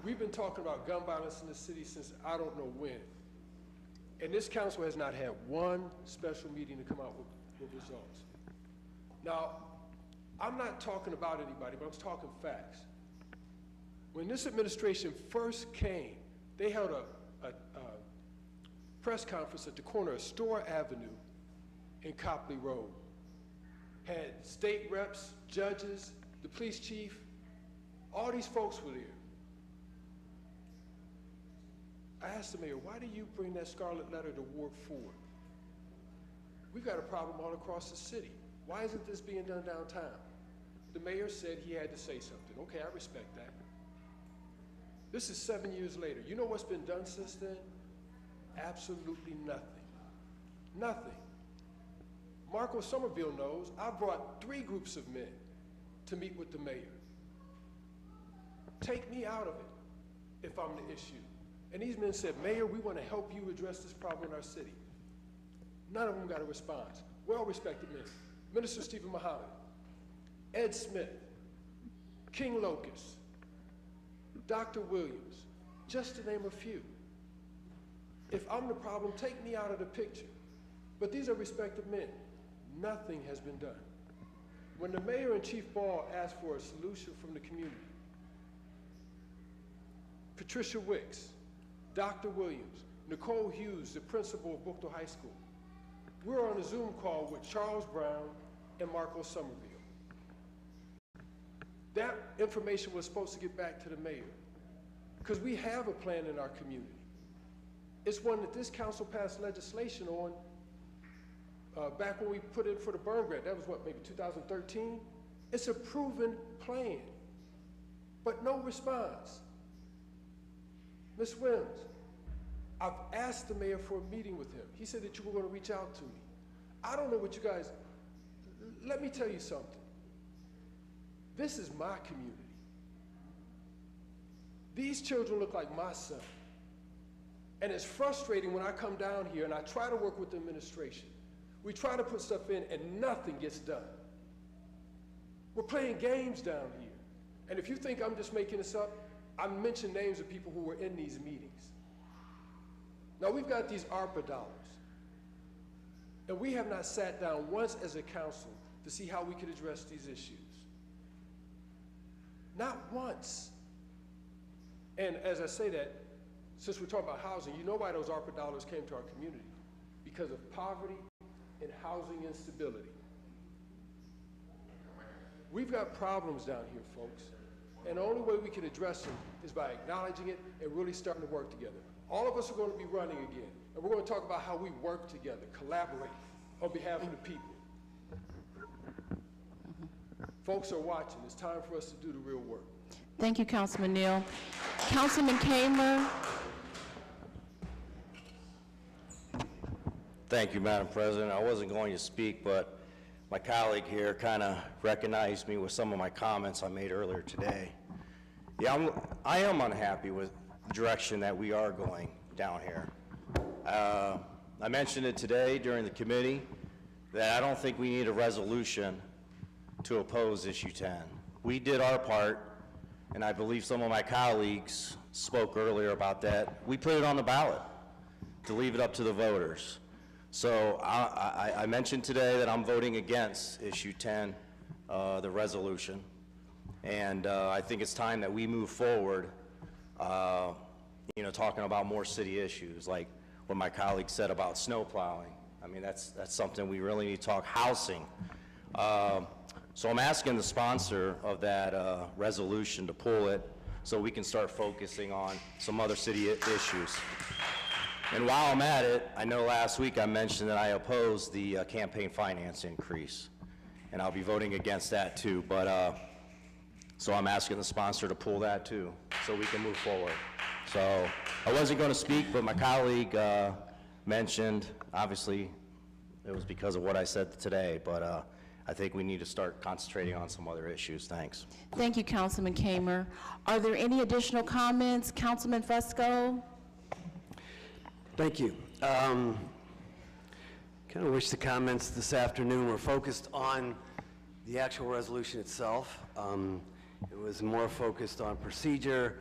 We've been talking about gun violence in the city since I don't know when. And this council has not had one special meeting to come out with results. Now, I'm not talking about anybody, but I'm talking facts. When this administration first came, they held a press conference at the corner of Store Avenue and Copley Road. Had state reps, judges, the police chief, all these folks were there. I asked the mayor, why do you bring that scarlet letter to Ward 4? We've got a problem all across the city. Why isn't this being done downtown? The mayor said he had to say something. Okay, I respect that. This is 7 years later. You know what's been done since then? Absolutely nothing. Nothing. Marco Somerville knows I brought 3 groups of men to meet with the mayor. Take me out of it if I'm the issue. And these men said, Mayor, we want to help you address this problem in our city. None of them got a response. Well-respected men. Minister Stephen Muhammad, Ed Smith, King Locust, Dr. Williams, just to name a few. If I'm the problem, take me out of the picture. But these are respected men. Nothing has been done. When the mayor and Chief Ball asked for a solution from the community, Patricia Wicks, Dr. Williams, Nicole Hughes, the principal of Buchtel High School, we were on a Zoom call with Charles Brown and Marco Somerville. That information was supposed to get back to the mayor because we have a plan in our community. It's one that this council passed legislation on back when we put in for the burn grant. That was what, maybe 2013? It's a proven plan, but no response. Ms. Williams, I've asked the mayor for a meeting with him. He said that you were going to reach out to me. I don't know what you guys, let me tell you something. This is my community. These children look like my son. And it's frustrating when I come down here and I try to work with the administration. We try to put stuff in and nothing gets done. We're playing games down here. And if you think I'm just making this up, I mentioned names of people who were in these meetings. Now we've got these ARPA dollars. And we have not sat down once as a council to see how we could address these issues. Not once. And as I say that, since we're talking about housing, you know why those ARPA dollars came to our community? Because of poverty and housing instability. We've got problems down here, folks. And the only way we can address them is by acknowledging it and really starting to work together. All of us are going to be running again. And we're going to talk about how we work together, collaborate on behalf of the people. Folks are watching. It's time for us to do the real work. Thank you, Councilman Neal. Councilman Kamer. Thank you, Madam President. I wasn't going to speak, but my colleague here kind of recognized me with some of my comments I made earlier today. Yeah, I am unhappy with the direction that we are going down here. I mentioned it today during the committee that I don't think we need a resolution to oppose issue 10. We did our part, and I believe some of my colleagues spoke earlier about that. We put it on the ballot to leave it up to the voters. So I mentioned today that I'm voting against issue 10, the resolution. And I think it's time that we move forward, talking about more city issues, like what my colleague said about snow plowing. I mean, that's something we really need to talk. Housing. So I'm asking the sponsor of that resolution to pull it so we can start focusing on some other city issues. And while I'm at it, I know last week I mentioned that I oppose the campaign finance increase, and I'll be voting against that too. But so I'm asking the sponsor to pull that too, so we can move forward. So I wasn't going to speak, but my colleague mentioned, obviously, it was because of what I said today, but I think we need to start concentrating on some other issues. Thanks. Thank you, Councilman Kamer. Are there any additional comments? Councilman Fusco? Thank you. Kind of wish the comments this afternoon were focused on the actual resolution itself. It was more focused on procedure.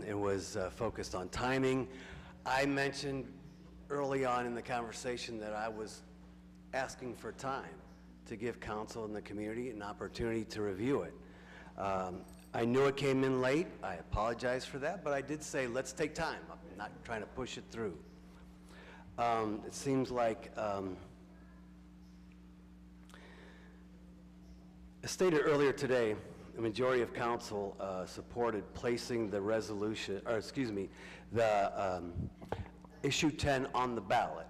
It was focused on timing. I mentioned early on in the conversation that I was asking for time to give council and the community an opportunity to review it. I knew it came in late. I apologize for that, but I did say, let's take time. I'm not trying to push it through. It seems like, as stated earlier today, the majority of council supported placing the resolution, or excuse me, the issue 10 on the ballot.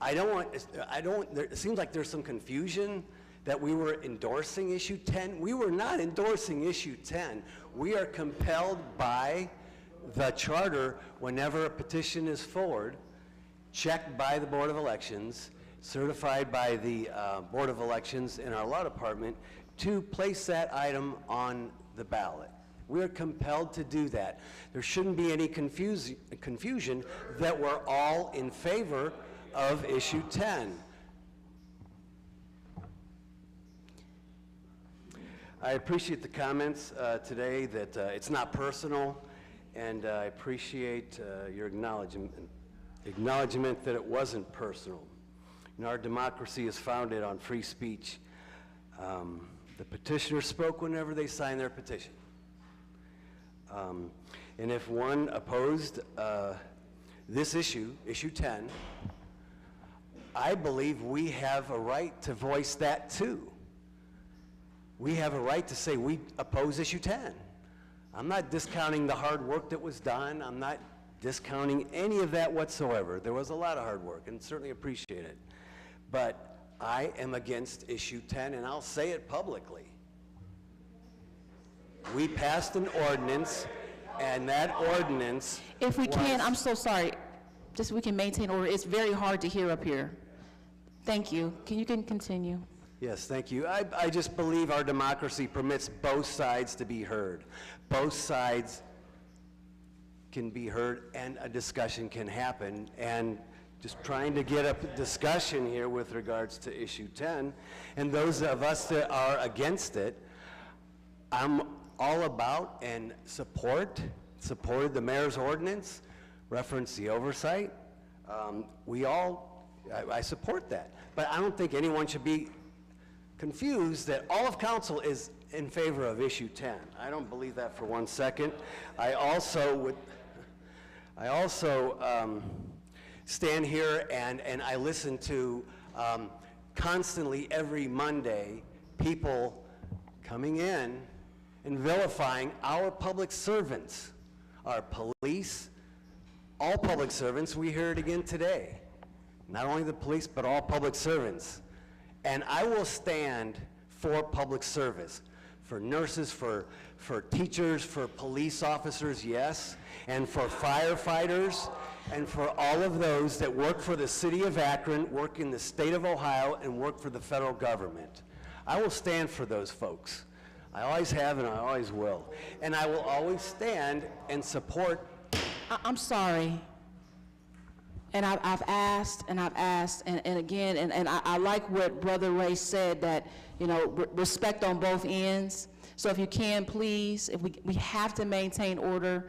It seems like there's some confusion that we were endorsing issue 10. We were not endorsing issue 10. We are compelled by the charter whenever a petition is forward, checked by the Board of Elections, certified by the Board of Elections in our law department, to place that item on the ballot. We are compelled to do that. There shouldn't be any confusion that we're all in favor of issue 10. I appreciate the comments today that it's not personal, and I appreciate your acknowledgement that it wasn't personal. You know, our democracy is founded on free speech. The petitioner spoke whenever they signed their petition. And if one opposed this issue, issue 10, I believe we have a right to voice that too. We have a right to say we oppose issue 10. I'm not discounting the hard work that was done. I'm not discounting any of that whatsoever. There was a lot of hard work and certainly appreciate it. But I am against issue 10, and I'll say it publicly. We passed an ordinance, and that ordinance If we can, I'm so sorry, just so we can maintain order, it's very hard to hear up here. Thank you. You can continue. Yes, thank you. I just believe our democracy permits both sides to be heard. Both sides can be heard and a discussion can happen. And just trying to get a discussion here with regards to issue 10. And those of us that are against it, I'm all about and supported the mayor's ordinance, reference the oversight. I support that. But I don't think anyone should be confused that all of council is in favor of issue 10. I don't believe that for one second. I also stand here and I listen to constantly every Monday people coming in and vilifying our public servants, our police, all public servants. We hear it again today. Not only the police, but all public servants. And I will stand for public service, for nurses, for teachers, for police officers, yes, and for firefighters, and for all of those that work for the city of Akron, work in the state of Ohio, and work for the federal government. I will stand for those folks. I always have and I always will. And I will always stand and support. I'm sorry. And I've asked, and again, and I like what Brother Ray said, that, you know, respect on both ends. So if you can, please, if we have to maintain order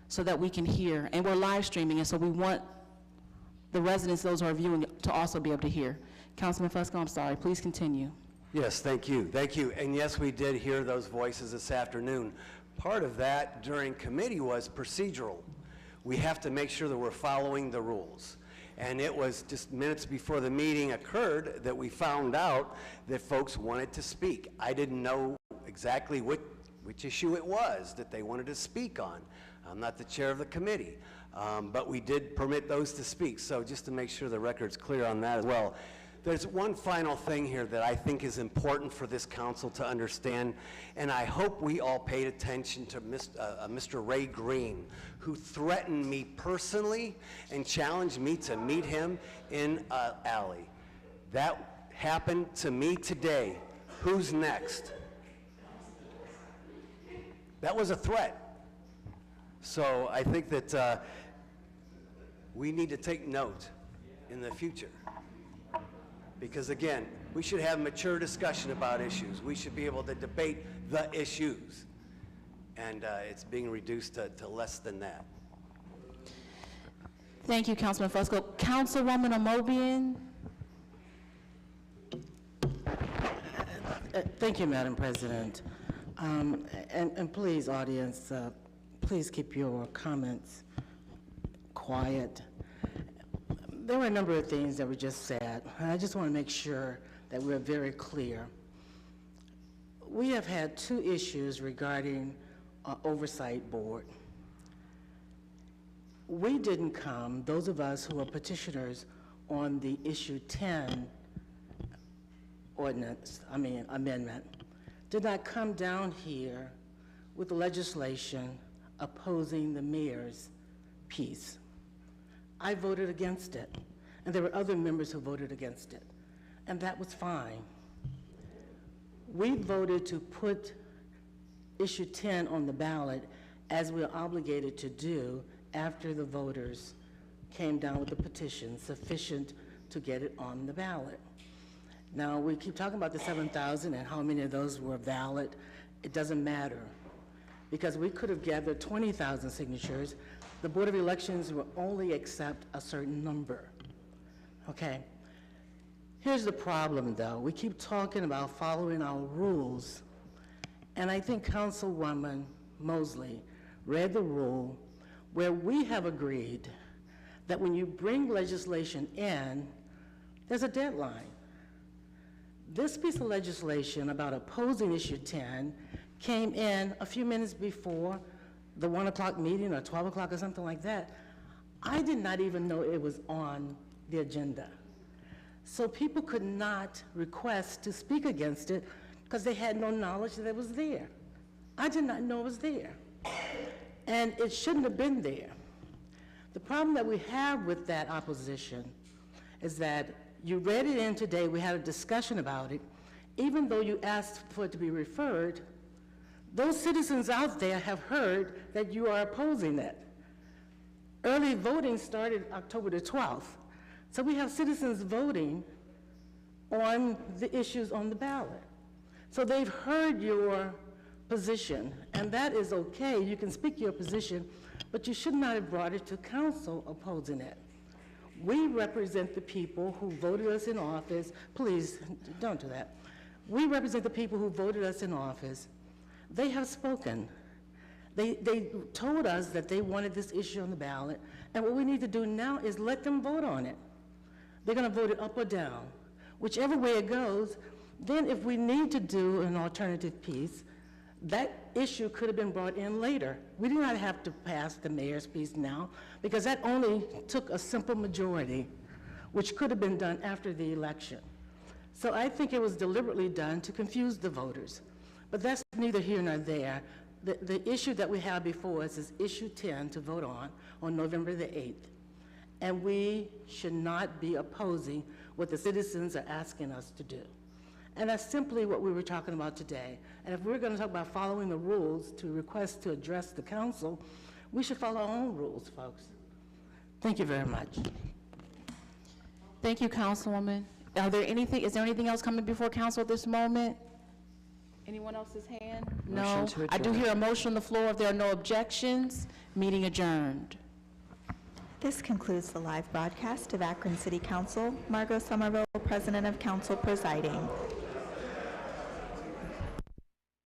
so that we can hear. And we're live streaming, and so we want the residents, those who are viewing, to also be able to hear. Councilman Fusco, I'm sorry, please continue. Yes, thank you, thank you. And yes, we did hear those voices this afternoon. Part of that during committee was procedural. We have to make sure that we're following the rules. And it was just minutes before the meeting occurred that we found out that folks wanted to speak. I didn't know exactly which issue it was that they wanted to speak on. I'm not the chair of the committee, but we did permit those to speak. So just to make sure the record's clear on that as well. There's one final thing here that I think is important for this council to understand, and I hope we all paid attention to Mr. Ray Green, who threatened me personally and challenged me to meet him in an alley. That happened to me today. Who's next? That was a threat. So I think that we need to take note in the future. Because again, we should have mature discussion about issues. We should be able to debate the issues. And it's being reduced to less than that. Thank you, Councilman Fusco. Councilwoman Amobian. Thank you, Madam President. And please, audience, please keep your comments quiet. There were a number of things that were just said, and I just want to make sure that we're very clear. We have had 2 issues regarding oversight board. We didn't come, those of us who are petitioners on the issue 10 amendment, did not come down here with legislation opposing the mayor's piece. I voted against it, and there were other members who voted against it, and that was fine. We voted to put issue 10 on the ballot as we're obligated to do after the voters came down with a petition sufficient to get it on the ballot. Now, we keep talking about the 7,000 and how many of those were valid. It doesn't matter, because we could have gathered 20,000 signatures. The Board of Elections will only accept a certain number, okay? Here's the problem, though. We keep talking about following our rules, and I think Councilwoman Mosley read the rule where we have agreed that when you bring legislation in, there's a deadline. This piece of legislation about opposing issue 10 came in a few minutes before the 1 o'clock meeting or 12 o'clock or something like that. I did not even know it was on the agenda. So people could not request to speak against it because they had no knowledge that it was there. I did not know it was there. And it shouldn't have been there. The problem that we have with that opposition is that you read it in today, we had a discussion about it. Even though you asked for it to be referred, those citizens out there have heard that you are opposing it. Early voting started October the 12th. So we have citizens voting on the issues on the ballot. So they've heard your position, and that is okay. You can speak your position, but you should not have brought it to council opposing it. We represent the people who voted us in office. Please, don't do that. We represent the people who voted us in office. They have spoken. They told us that they wanted this issue on the ballot, and what we need to do now is let them vote on it. They're going to vote it up or down. Whichever way it goes, then if we need to do an alternative piece, that issue could have been brought in later. We do not have to pass the mayor's piece now, because that only took a simple majority, which could have been done after the election. So I think it was deliberately done to confuse the voters. But that's neither here nor there. The issue that we have before us is issue 10 to vote on November the 8th. And we should not be opposing what the citizens are asking us to do. And that's simply what we were talking about today. And if we're going to talk about following the rules to request to address the council, we should follow our own rules, folks. Thank you very much. Thank you, Councilwoman. Is there anything else coming before council at this moment? Anyone else's hand? No. I do hear a motion on the floor. If there are no objections, meeting adjourned. This concludes the live broadcast of Akron City Council. Margot Somerville, President of Council, presiding.